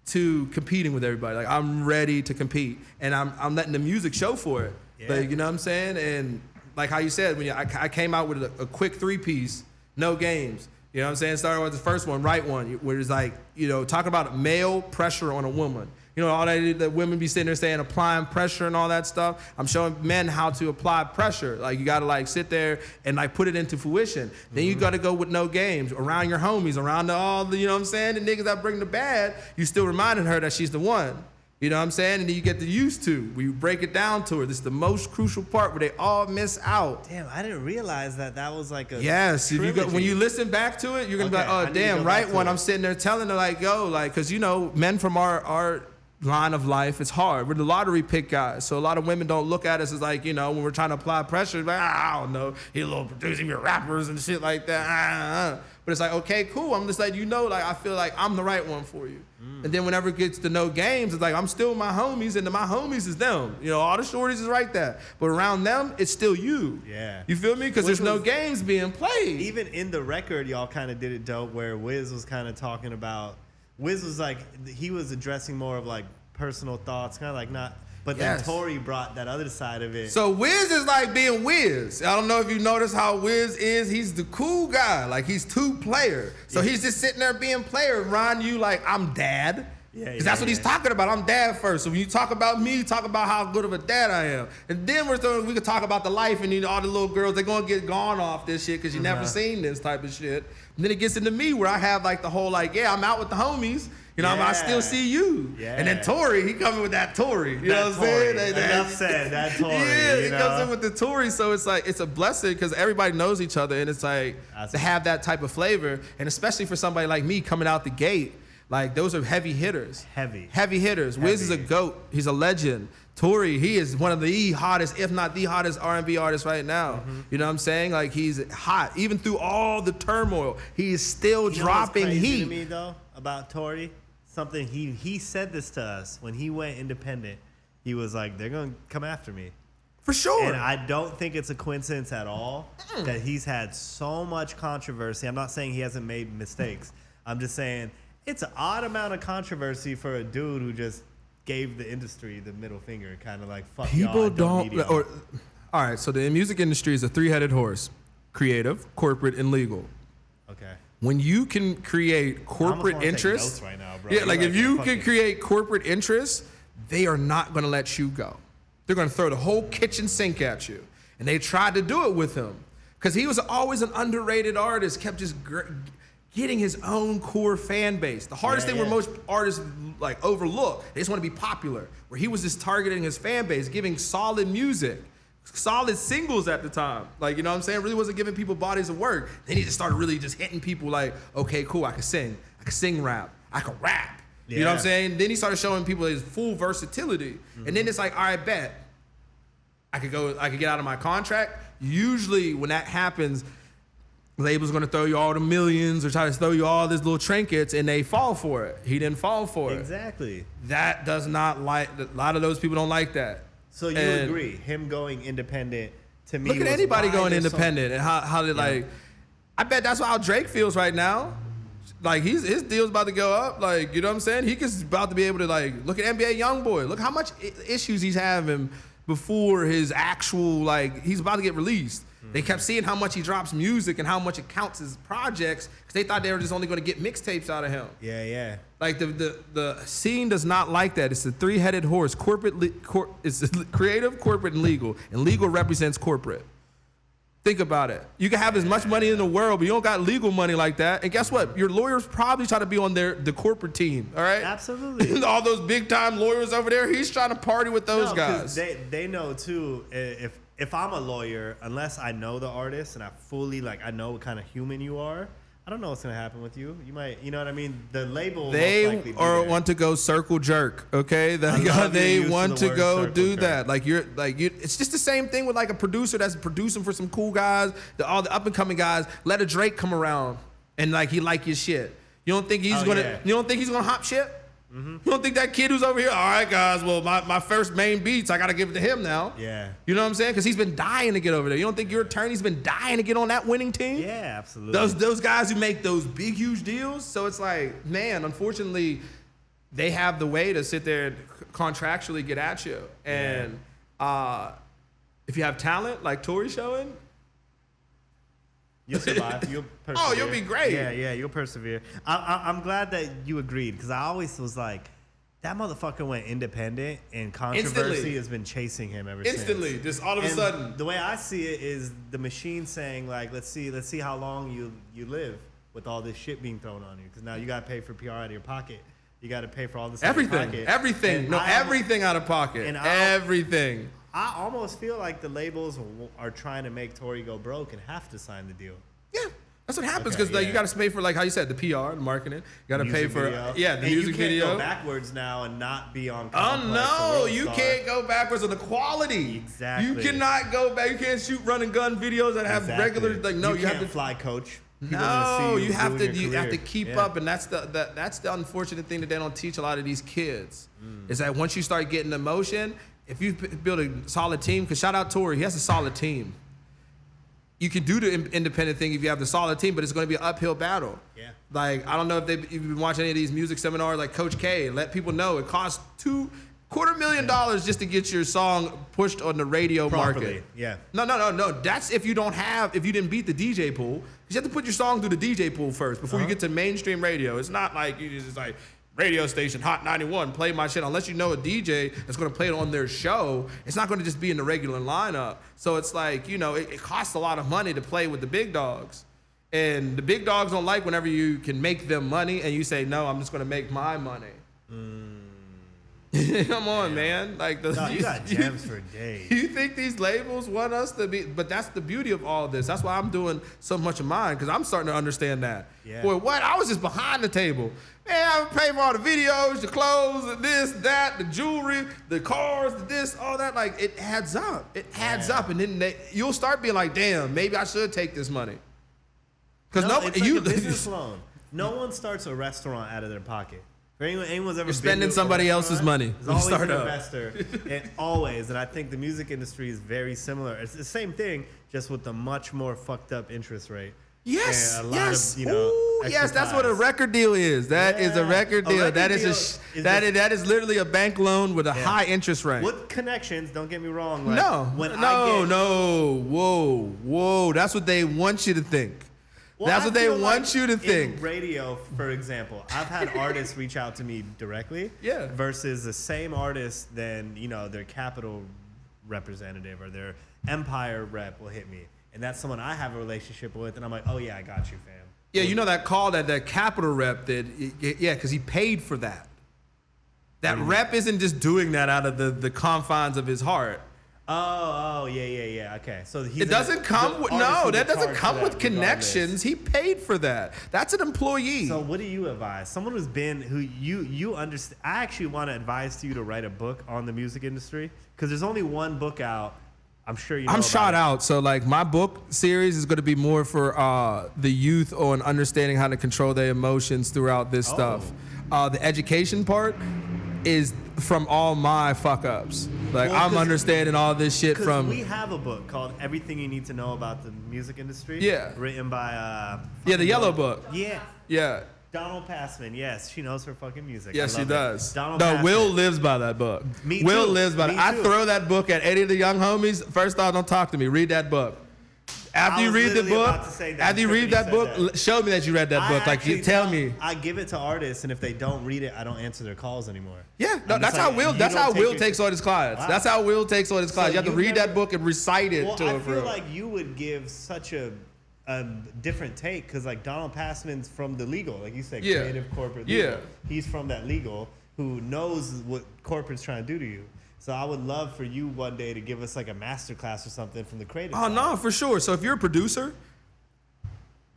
to competing with everybody. Like I'm ready to compete, and I'm letting the music show for it. Yeah. Like, you know what I'm saying? And like how you said, when I came out with a quick 3-piece, no games. You know what I'm saying? Started with the first one, right one, where it's like, you know, talking about male pressure on a woman. You know, all that women be sitting there saying applying pressure and all that stuff. I'm showing men how to apply pressure. Like, you got to like sit there and like put it into fruition. Then you got to go with no games around your homies, around all the, you know what I'm saying? The niggas that bring the bad, you still reminding her that she's the one. You know what I'm saying? And then you get the used to. We break it down to her. This is the most crucial part where they all miss out. Damn, I didn't realize that was like a yes. If you go, when you listen back to it, you're gonna be like, oh damn, right one. I'm sitting there telling her like, yo, like, cause you know, men from our line of life, it's hard. We're the lottery pick guys, so a lot of women don't look at us as like, you know, when we're trying to apply pressure, like, I don't know, you're a little producing your rappers and shit like that. But it's like, okay, cool. I'm just letting you know, like, I feel like I'm the right one for you. And then whenever it gets to no games, it's like, I'm still my homies, and my homies is them. You know, all the shorties is right there. But around them, it's still you. Yeah. You feel me? Because there's no games being played. Even in the record, y'all kind of did it dope, where Wiz was kind of talking about, Wiz was like, he was addressing more of like personal thoughts, kind of like not, but then Tory brought that other side of it. So Wiz is like being Wiz. I don't know if you notice how Wiz is. He's the cool guy. Like, he's two-player. So he's just sitting there being player, around you like, I'm dad. Because that's what he's talking about. I'm dad first. So when you talk about me, talk about how good of a dad I am. And then we can talk about the life, and you know, all the little girls, they're going to get gone off this shit because you never seen this type of shit. And then it gets into me where I have like the whole like, yeah, I'm out with the homies. You know what I mean? I still see you. Yeah. And then Tory, he coming with that Tory. You know what I'm saying? Enough said, that Tory. Yeah, he know? comes in with the Tory. So it's like, it's a blessing because everybody knows each other. And it's like, to have that type of flavor. And especially for somebody like me coming out the gate, like those are heavy hitters. Heavy hitters. Wiz is a GOAT. He's a legend. Tory, he is one of the hottest, if not the hottest R&B artist right now. You know what I'm saying? Like he's hot. Even through all the turmoil, he is still dropping what's crazy heat. To me though, about Tory, something he said this to us when he went independent. He was like, they're gonna come after me. For sure. And I don't think it's a coincidence at all that he's had so much controversy. I'm not saying he hasn't made mistakes. I'm just saying it's an odd amount of controversy for a dude who just gave the industry the middle finger, kind of like, fuck people y'all, don't need all right, so the music industry is a three-headed horse: creative, corporate, and legal. Okay. When you can create corporate interests, right now, bro. yeah, like if you can create corporate interests, they are not going to let you go. They're going to throw the whole kitchen sink at you. And they tried to do it with him because he was always an underrated artist, kept just getting his own core fan base. The hardest thing where most artists like overlook, they just want to be popular. Where he was just targeting his fan base, giving solid music, solid singles at the time. Like, you know what I'm saying? Really wasn't giving people bodies of work. Then he just started really just hitting people like, okay, cool, I can sing rap, I can rap. You know what I'm saying? Then he started showing people his full versatility. And then it's like, all right, bet. I could get out of my contract. Usually when that happens, label's gonna throw you all the millions or try to throw you all these little trinkets and they fall for it. He didn't fall for it. Exactly. That does not like, a lot of those people don't like that. So you agree, him going independent to me. Look at anybody going independent and how they like, I bet that's how Drake feels right now. Like his deal's about to go up. Like, you know what I'm saying? He's about to be able to like, look at NBA YoungBoy. Look how much issues he's having before his actual, like, he's about to get released. They kept seeing how much he drops music and how much it counts as projects because they thought they were just only going to get mixtapes out of him. Yeah. Like the scene does not like that. It's a three-headed horse. It's creative, corporate, and legal. And legal represents corporate. Think about it. You can have as much money in the world, but you don't got legal money like that. And guess what? Your lawyers probably try to be on the corporate team. All right. Absolutely. All those big time lawyers over there. He's trying to party with those guys. They know too. If I'm a lawyer, unless I know the artist and I fully I know what kind of human you are, I don't know what's gonna happen with you. You might, you know what I mean. The label. They want to go circle jerk. Okay, they want to go do that. Like you. It's just the same thing with like a producer that's producing for some cool guys. All the up and coming guys. Let a Drake come around and like he like your shit. You don't think he's gonna? Yeah. You don't think he's gonna hop shit? You don't think that kid who's over here? All right, guys. Well, my first main beats, I gotta give it to him now. Yeah. You know what I'm saying? Because he's been dying to get over there. You don't think your attorney's been dying to get on that winning team? Yeah, absolutely. Those guys who make those big, huge deals. So it's like, man, unfortunately, they have the way to sit there and contractually get at you. And if you have talent like Tory showing, you'll survive. You'll persevere. Oh, you'll be great. Yeah, you'll persevere. I'm glad that you agreed because I always was like, that motherfucker went independent and controversy has been chasing him ever since. Instantly, just all of a sudden. The way I see it is the machine saying like, let's see how long you live with all this shit being thrown on you because now you got to pay for PR out of your pocket. You got to pay for all this everything, out of pocket. everything, everything out of pocket, and everything. I almost feel like the labels are trying to make Tory go broke and have to sign the deal. Yeah, that's what happens because you got to pay for like how you said the PR, the marketing. You got to pay for video. The music video. You can't go backwards now and not be on. Oh no, you can't go backwards on the quality. Exactly. You cannot go back. You can't shoot run and gun videos that have regular like no. You have to fly coach. No, you have to keep up, and that's the unfortunate thing that they don't teach a lot of these kids. Is that once you start getting the motion. If you build a solid team, because shout out Tory, he has a solid team. You can do the independent thing if you have the solid team, but it's going to be an uphill battle. Yeah. Like, I don't know if you've been watching any of these music seminars like Coach K, let people know it costs $250,000 just to get your song pushed on the radio market. Yeah. No. That's if you didn't beat the DJ pool. You have to put your song through the DJ pool first before you get to mainstream radio. It's not like you just like, radio station, Hot 91, play my shit. Unless you know a DJ that's going to play it on their show, it's not going to just be in the regular lineup. So it's like, you know, it costs a lot of money to play with the big dogs. And the big dogs don't like whenever you can make them money and you say, no, I'm just going to make my money. Come on, man. Like you got gems for days. You think these labels want us to be, but that's the beauty of all this. That's why I'm doing so much of mine, because I'm starting to understand that. Yeah. Boy, what? I was just behind the table. Man, I pay for all the videos, the clothes, the this, that, the jewelry, the cars, the this, all that. Like, it adds up. It adds up. And then you'll start being like, damn, maybe I should take this money. Because it's like a business loan. No one starts a restaurant out of their pocket. For anyone's ever You're spending somebody else's money. There's always an investor, and always. And I think the music industry is very similar. It's the same thing, just with a much more fucked up interest rate. Yes, and a lot yes, of, yes. That's what a record deal is. That is a record deal. That is literally a bank loan with a high interest rate. With connections, don't get me wrong. Like, whoa. That's what they want you to think. Well, that's what they want you to think. In radio, for example, I've had artists reach out to me directly. Yeah. Versus the same artist, then their Capital representative or their Empire rep will hit me, and that's someone I have a relationship with, and I'm like, oh yeah, I got you, fam. Yeah, you know that call that Capital rep did. Yeah, because he paid for that. That rep isn't just doing that out of the confines of his heart. Oh, yeah. Okay, so it doesn't come with that doesn't come with connections. He paid for that. That's an employee. So what do you advise? Someone who you understand. I actually want to advise you to write a book on the music industry, because there's only one book out. I'm sure you know. I'm Shoutouts. So like my book series is going to be more for the youth on understanding how to control their emotions throughout this stuff. The education part is from all my fuck ups. Like, I'm understanding all this shit from. We have a book called Everything You Need to Know About the Music Industry. Yeah. Written by. The yellow book. Yeah. Yeah. Donald Passman. Yes, she knows her fucking music. Yes, she does. Passman. Will lives by that book. Will lives by it. I throw that book at any of the young homies. First off, don't talk to me. Read that book. After you read the book, show me that you read that book. Like, you tell me. I give it to artists, and if they don't read it, I don't answer their calls anymore. Yeah, no, that's how Will. That's how Will takes all his clients. Wow. That's how Will takes all his clients. You have to read that book and recite it to him. I feel like you would give such a different take, because like Donald Passman's from the legal, like you said, creative corporate legal. Yeah, he's from that legal who knows what corporate's trying to do to you. So I would love for you one day to give us like a master class or something from the creative side. No, for sure. So if you're a producer,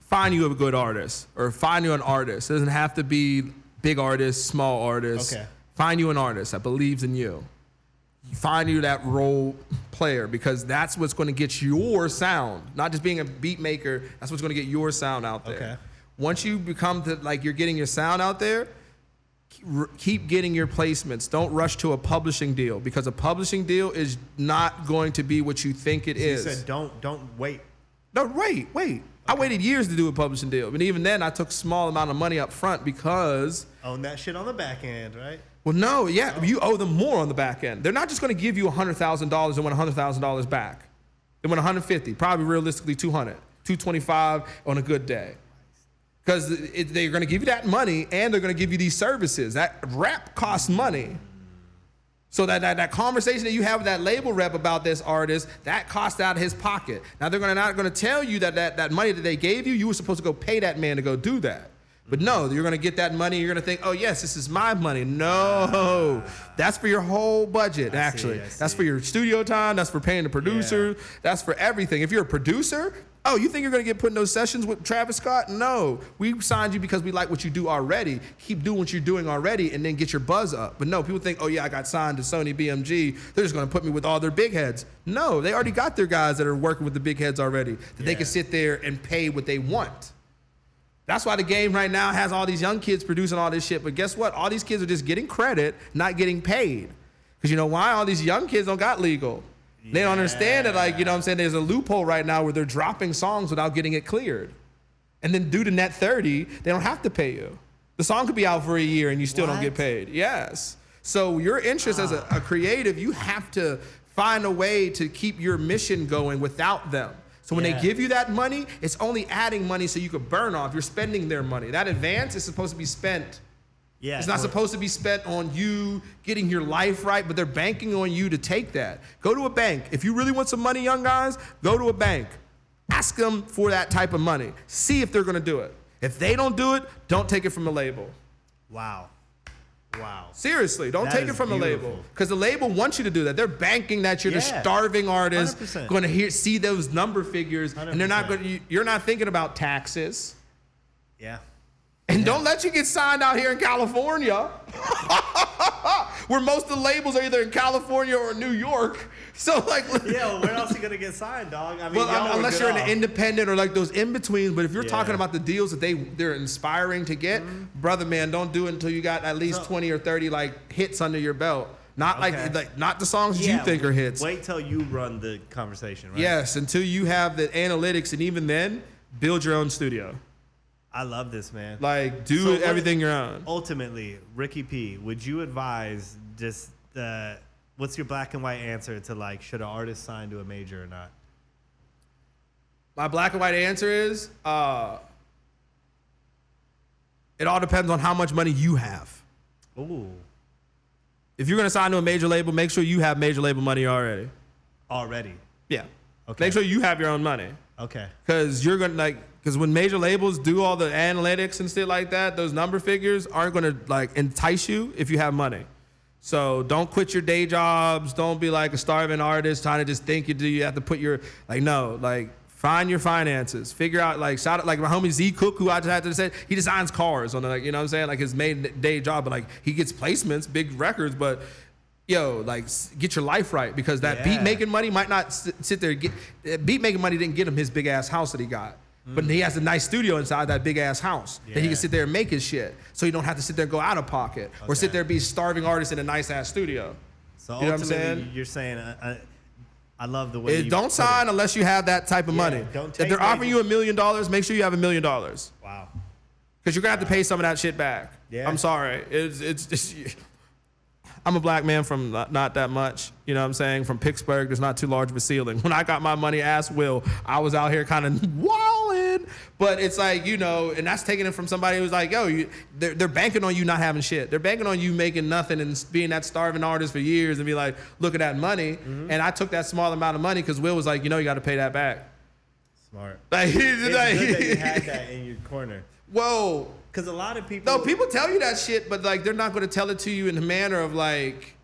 find you a good artist, or find you an artist. It doesn't have to be big artists, small artists. Okay. Find you an artist that believes in you. Find you that role player, because that's what's going to get your sound. Not just being a beat maker, that's what's going to get your sound out there. Okay. Once you become you're getting your sound out there, keep getting your placements. Don't rush to a publishing deal, because a publishing deal is not going to be what you think it is. You said don't wait. No, wait. Okay. I waited years to do a publishing deal, but even then I took a small amount of money up front, because own that shit on the back end, right? Well, no, you owe them more on the back end. They're not just going to give you $100,000 and want $100,000 back. They want $150, probably realistically $200, $225 on a good day. Because they're going to give you that money, and they're going to give you these services. That rep costs money. So that conversation that you have with that label rep about this artist, that cost out of his pocket. Now they're not going to tell you that money that they gave you were supposed to go pay that man to go do that. But no, you're going to get that money. You're going to think, oh yes, this is my money. No, that's for your whole budget. I see. That's for your studio time. That's for paying the producer. Yeah. That's for everything. If you're a producer, oh, you think you're going to get put in those sessions with Travis Scott? No, we signed you because we like what you do already. Keep doing what you're doing already, and then get your buzz up. But no, people think, oh yeah, I got signed to Sony BMG. They're just going to put me with all their big heads. No, they already got their guys that are working with the big heads already, that they can sit there and pay what they want. That's why the game right now has all these young kids producing all this shit. But guess what? All these kids are just getting credit, not getting paid. Because you know why? All these young kids don't got legal. They don't understand that, like, you know what I'm saying? There's a loophole right now where they're dropping songs without getting it cleared. And then due to Net 30, they don't have to pay you. The song could be out for a year and you still don't get paid. Yes. So your interest as a creative, you have to find a way to keep your mission going without them. So when they give you that money, it's only adding money so you could burn off. You're spending their money. That advance is supposed to be spent. Yeah, it's not supposed to be spent on you getting your life right, but they're banking on you to take that. Go to a bank. If you really want some money, young guys, go to a bank. ask them for that type of money. See if they're gonna do it. If they don't do it, don't take it from the label. Wow. Wow. Seriously, don't take it from the label. Because the label wants you to do that. They're banking that you're the starving artist, 100%. going to see those number figures, 100%. And they're not going. You're not thinking about taxes. Yeah. And don't let you get signed out here in California, where most of the labels are either in California or New York. So like, yeah, well, where else are you gonna get signed, dog? I mean, well, unless you're an independent or like those in betweens. But if you're talking about the deals that they're inspiring to get, brother, man, don't do it until you got at least 20 or 30 like hits under your belt. Not like not the songs that you think are hits. Wait till you run the conversation, right? Yes, until you have the analytics, and even then, build your own studio. I love this, man. Like, do everything your own. Ultimately, Ricky P, would you advise just what's your black and white answer to like, should an artist sign to a major or not? My black and white answer is, it all depends on how much money you have. Ooh. If you're gonna sign to a major label, make sure you have major label money already. Already? Yeah. Okay. Make sure you have your own money. Okay. Because you're gonna because when major labels do all the analytics and shit like that, those number figures aren't gonna like entice you if you have money. So don't quit your day jobs. Don't be like a starving artist trying to just think you have to put your find your finances. Figure out shout out like my homie Z Cook, who I just had to say, he designs cars on you know what I'm saying, like his main day job, but like he gets placements, big records, but yo, like get your life right, because that beat making money might not sit there. Beat making money didn't get him his big ass house that he got. But he has a nice studio inside that big ass house that he can sit there and make his shit, so you don't have to sit there and go out of pocket or sit there and be a starving artist in a nice ass studio. So you know ultimately, what I'm saying? You're saying I love the way you don't sign unless you have that type of money. Don't if take they're offering you $1 million, make sure you have $1 million. Wow. Because you're gonna have to pay some of that shit back. Yeah. I'm sorry. It's just. I'm a black man from not that much, you know what I'm saying? From Pittsburgh, there's not too large of a ceiling. When I got my money, ask Will, I was out here kind of wilding. But it's like, you know, and that's taking it from somebody who's like, yo, they're banking on you not having shit. They're banking on you making nothing and being that starving artist for years and be like, look at that money. Mm-hmm. And I took that small amount of money because Will was like, you know, you got to pay that back. Smart. Like, it's good that you had that in your corner. Whoa. Because a lot of people... No, people tell you that shit, but like they're not going to tell it to you in the manner of like...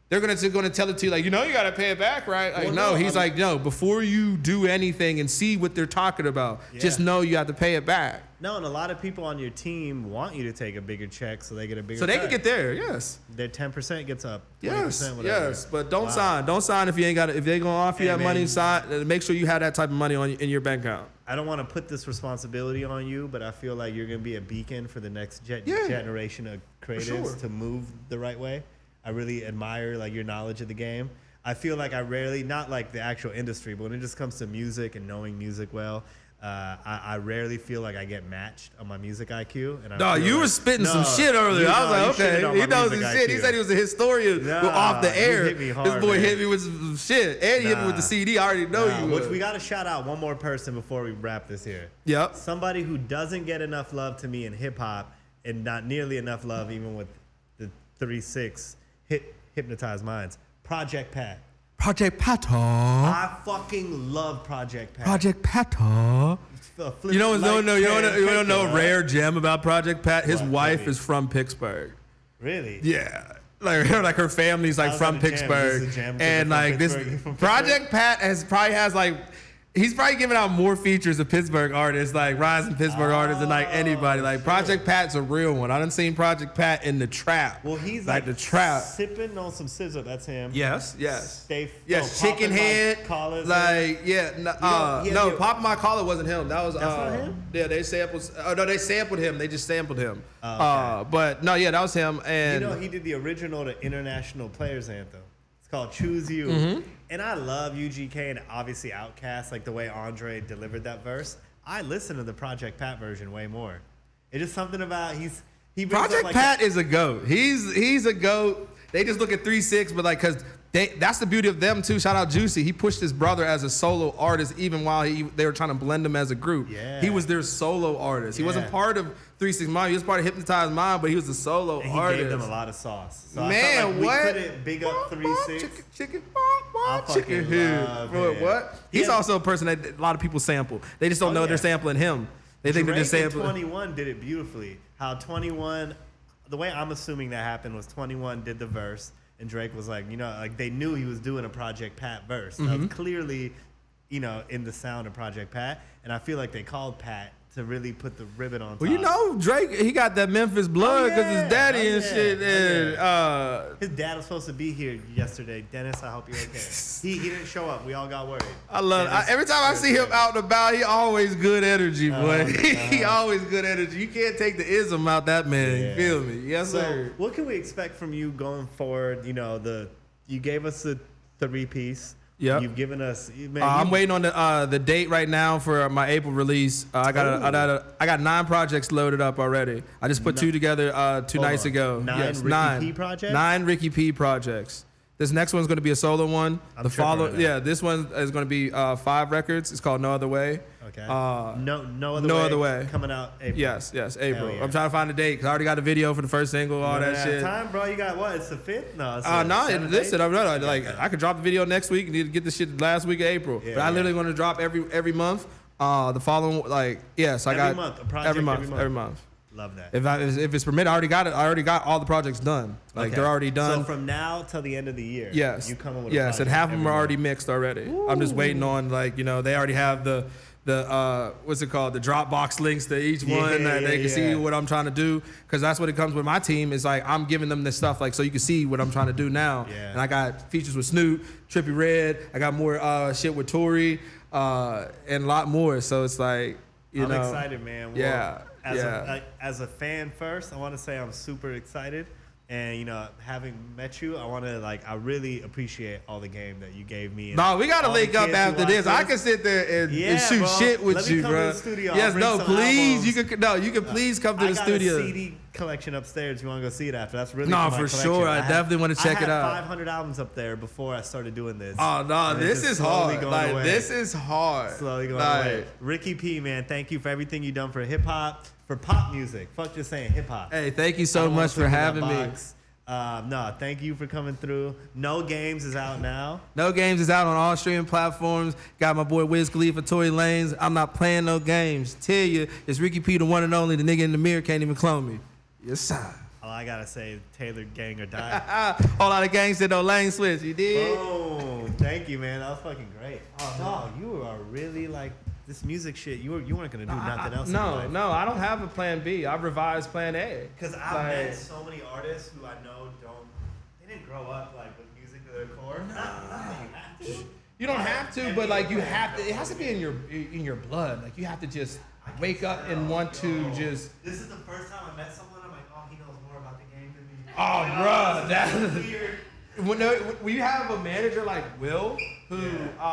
They're going to tell it to you like, you know, you got to pay it back, right? Like, well, he's like, no, before you do anything and see what they're talking about, just know you have to pay it back. No, and a lot of people on your team want you to take a bigger check so they get a bigger So they can get there, yes. Their 10% gets up, 20%, yes, whatever. Yes, but don't sign. Don't sign if you ain't got it. If they going to offer you that money, sign. Make sure you have that type of money in your bank account. I don't want to put this responsibility on you, but I feel like you're going to be a beacon for the next generation of creatives to move the right way. I really admire like your knowledge of the game. I feel like I rarely, not like the actual industry, but when it just comes to music and knowing music well, I rarely feel like I get matched on my music IQ. And no, you were spitting some shit earlier. I was like, okay, he knows his shit. He said he was a historian off the air. Hit me hard, this boy hit me with some shit, and he hit me with the CD. I already know you. Which we got to shout out one more person before we wrap this here. Yep. Somebody who doesn't get enough love to me in hip hop, and not nearly enough love even with the 3-6 Hypnotized Minds. Project Pat. Project Pat. I fucking love Project Pat. Project Pat. You don't know a rare gem about Project Pat? His wife is from Pittsburgh. Really? Yeah. Like her family's like from Pittsburgh. And like this Project Pat has like he's probably giving out more features of Pittsburgh artists, like rising Pittsburgh artists, than like anybody. Like Project Pat's a real one. I done seen Project Pat in the trap. Well, he's like the trap, sipping on some scissor. That's him. Yes. Chicken head. Like no, Pop My Collar wasn't him. That's not him. Yeah, they sampled. Oh no, they sampled him. They just sampled him. Okay. But no, that was him. And he did the original to International Players Anthem. It's called Choose You. Mm-hmm. And I love UGK and obviously Outkast, like the way Andre delivered that verse. I listen to the Project Pat version way more. It's just something about Project Pat is a GOAT. He's a GOAT. They just look at 3-6, but like because that's the beauty of them too. Shout out Juicy. He pushed his brother as a solo artist even while they were trying to blend him as a group. Yeah. He was their solo artist. He wasn't part of 3-6 Mind. He was part of Hypnotized Mind, but he was a solo artist. He gave them a lot of sauce. So man, I felt like we couldn't big up 3-6. Chicken. Oh, I chicken fucking head. love Bro, him. what? He's also a person that a lot of people sample. They just don't know they're sampling him. They think they're just Drake and sampling. 21 did it beautifully. How 21, the way I'm assuming that happened was 21 did the verse, and Drake was like, like they knew he was doing a Project Pat verse. That was clearly, in the sound of Project Pat, and I feel like they called Pat to really put the ribbon on top. Well, Drake, he got that Memphis blood because his daddy and shit. And his dad was supposed to be here yesterday. Dennis, I hope you're okay. He didn't show up. We all got worried. I love it. Every time I see him out and about, he always good energy, boy. He always good energy. You can't take the ism out that man. You feel me? Yes, sir. What can we expect from you going forward? You gave us the 3-piece. Yeah, you've given us. I'm waiting on the date right now for my April release. I got 9 projects loaded up already. I just put 2 together 2 nights ago. 9 Ricky P projects. 9 Ricky P projects. This next one's going to be a solo one. This one is going to be 5 records. It's called No Other Way. Okay. No Other Way. Coming out April. Yes, April. Yeah. I'm trying to find a date because I already got a video for the first single, all that shit. Time, bro. You got what? It's the 5th? No. Listen, I could drop the video next week. Need to get this shit last week of April. Yeah, but I literally want to drop every month. The following, every month. Love that. If it's permitted, I already got all the projects done. They're already done. So from now till the end of the year, you come in with and half of them are already mixed already. Ooh. I'm just waiting on they already have the what's it called, the Dropbox links to each one that they can see what I'm trying to do, because that's what it comes with my team is I'm giving them this stuff so you can see what I'm trying to do now. And I got features with Snoop, Trippie Redd, I got more shit with Tory, and a lot more. So it's I'm excited, man. Well, as a fan first, I want to say I'm super excited. And, having met you, I really appreciate all the game that you gave me. No, we got to link up after this. I can sit there and shoot shit with you, bro. To the studio. Yes, no, please. You can please come to the studio. I got a CD collection upstairs. You want to go see it after? That's really no, for sure. I definitely want to check it out. I had 500 albums up there before I started doing this. Oh, no, this is hard. This is hard. Slowly going away. Ricky P, man, thank you for everything you've done for hip-hop. For pop music. Fuck just saying hip-hop. Hey, thank you so much for having me. No, thank you for coming through. No Games is out now. No Games is out on all streaming platforms. Got my boy Wiz Khalifa, Tory Lanez. I'm not playing no games. Tell you, it's Ricky P, the one and only. The nigga in the mirror can't even clone me. Yes, sir. All I gotta say, Taylor gang or die. Whole lot of gangs said no lane switch. You did? Boom. Thank you, man. That was fucking great. Oh, dog, you are really this music shit. You weren't gonna do nothing else. No, I don't have a plan B. I revised plan A. Because I've met so many artists who I know they didn't grow up with music to their core. You don't have to, but you have to. It has to be in your blood. You have to just wake up and want to just. This is the first time I met someone. I'm like, oh, he knows more about the game than me. Oh, bro, that's weird. When you have a manager like Will, who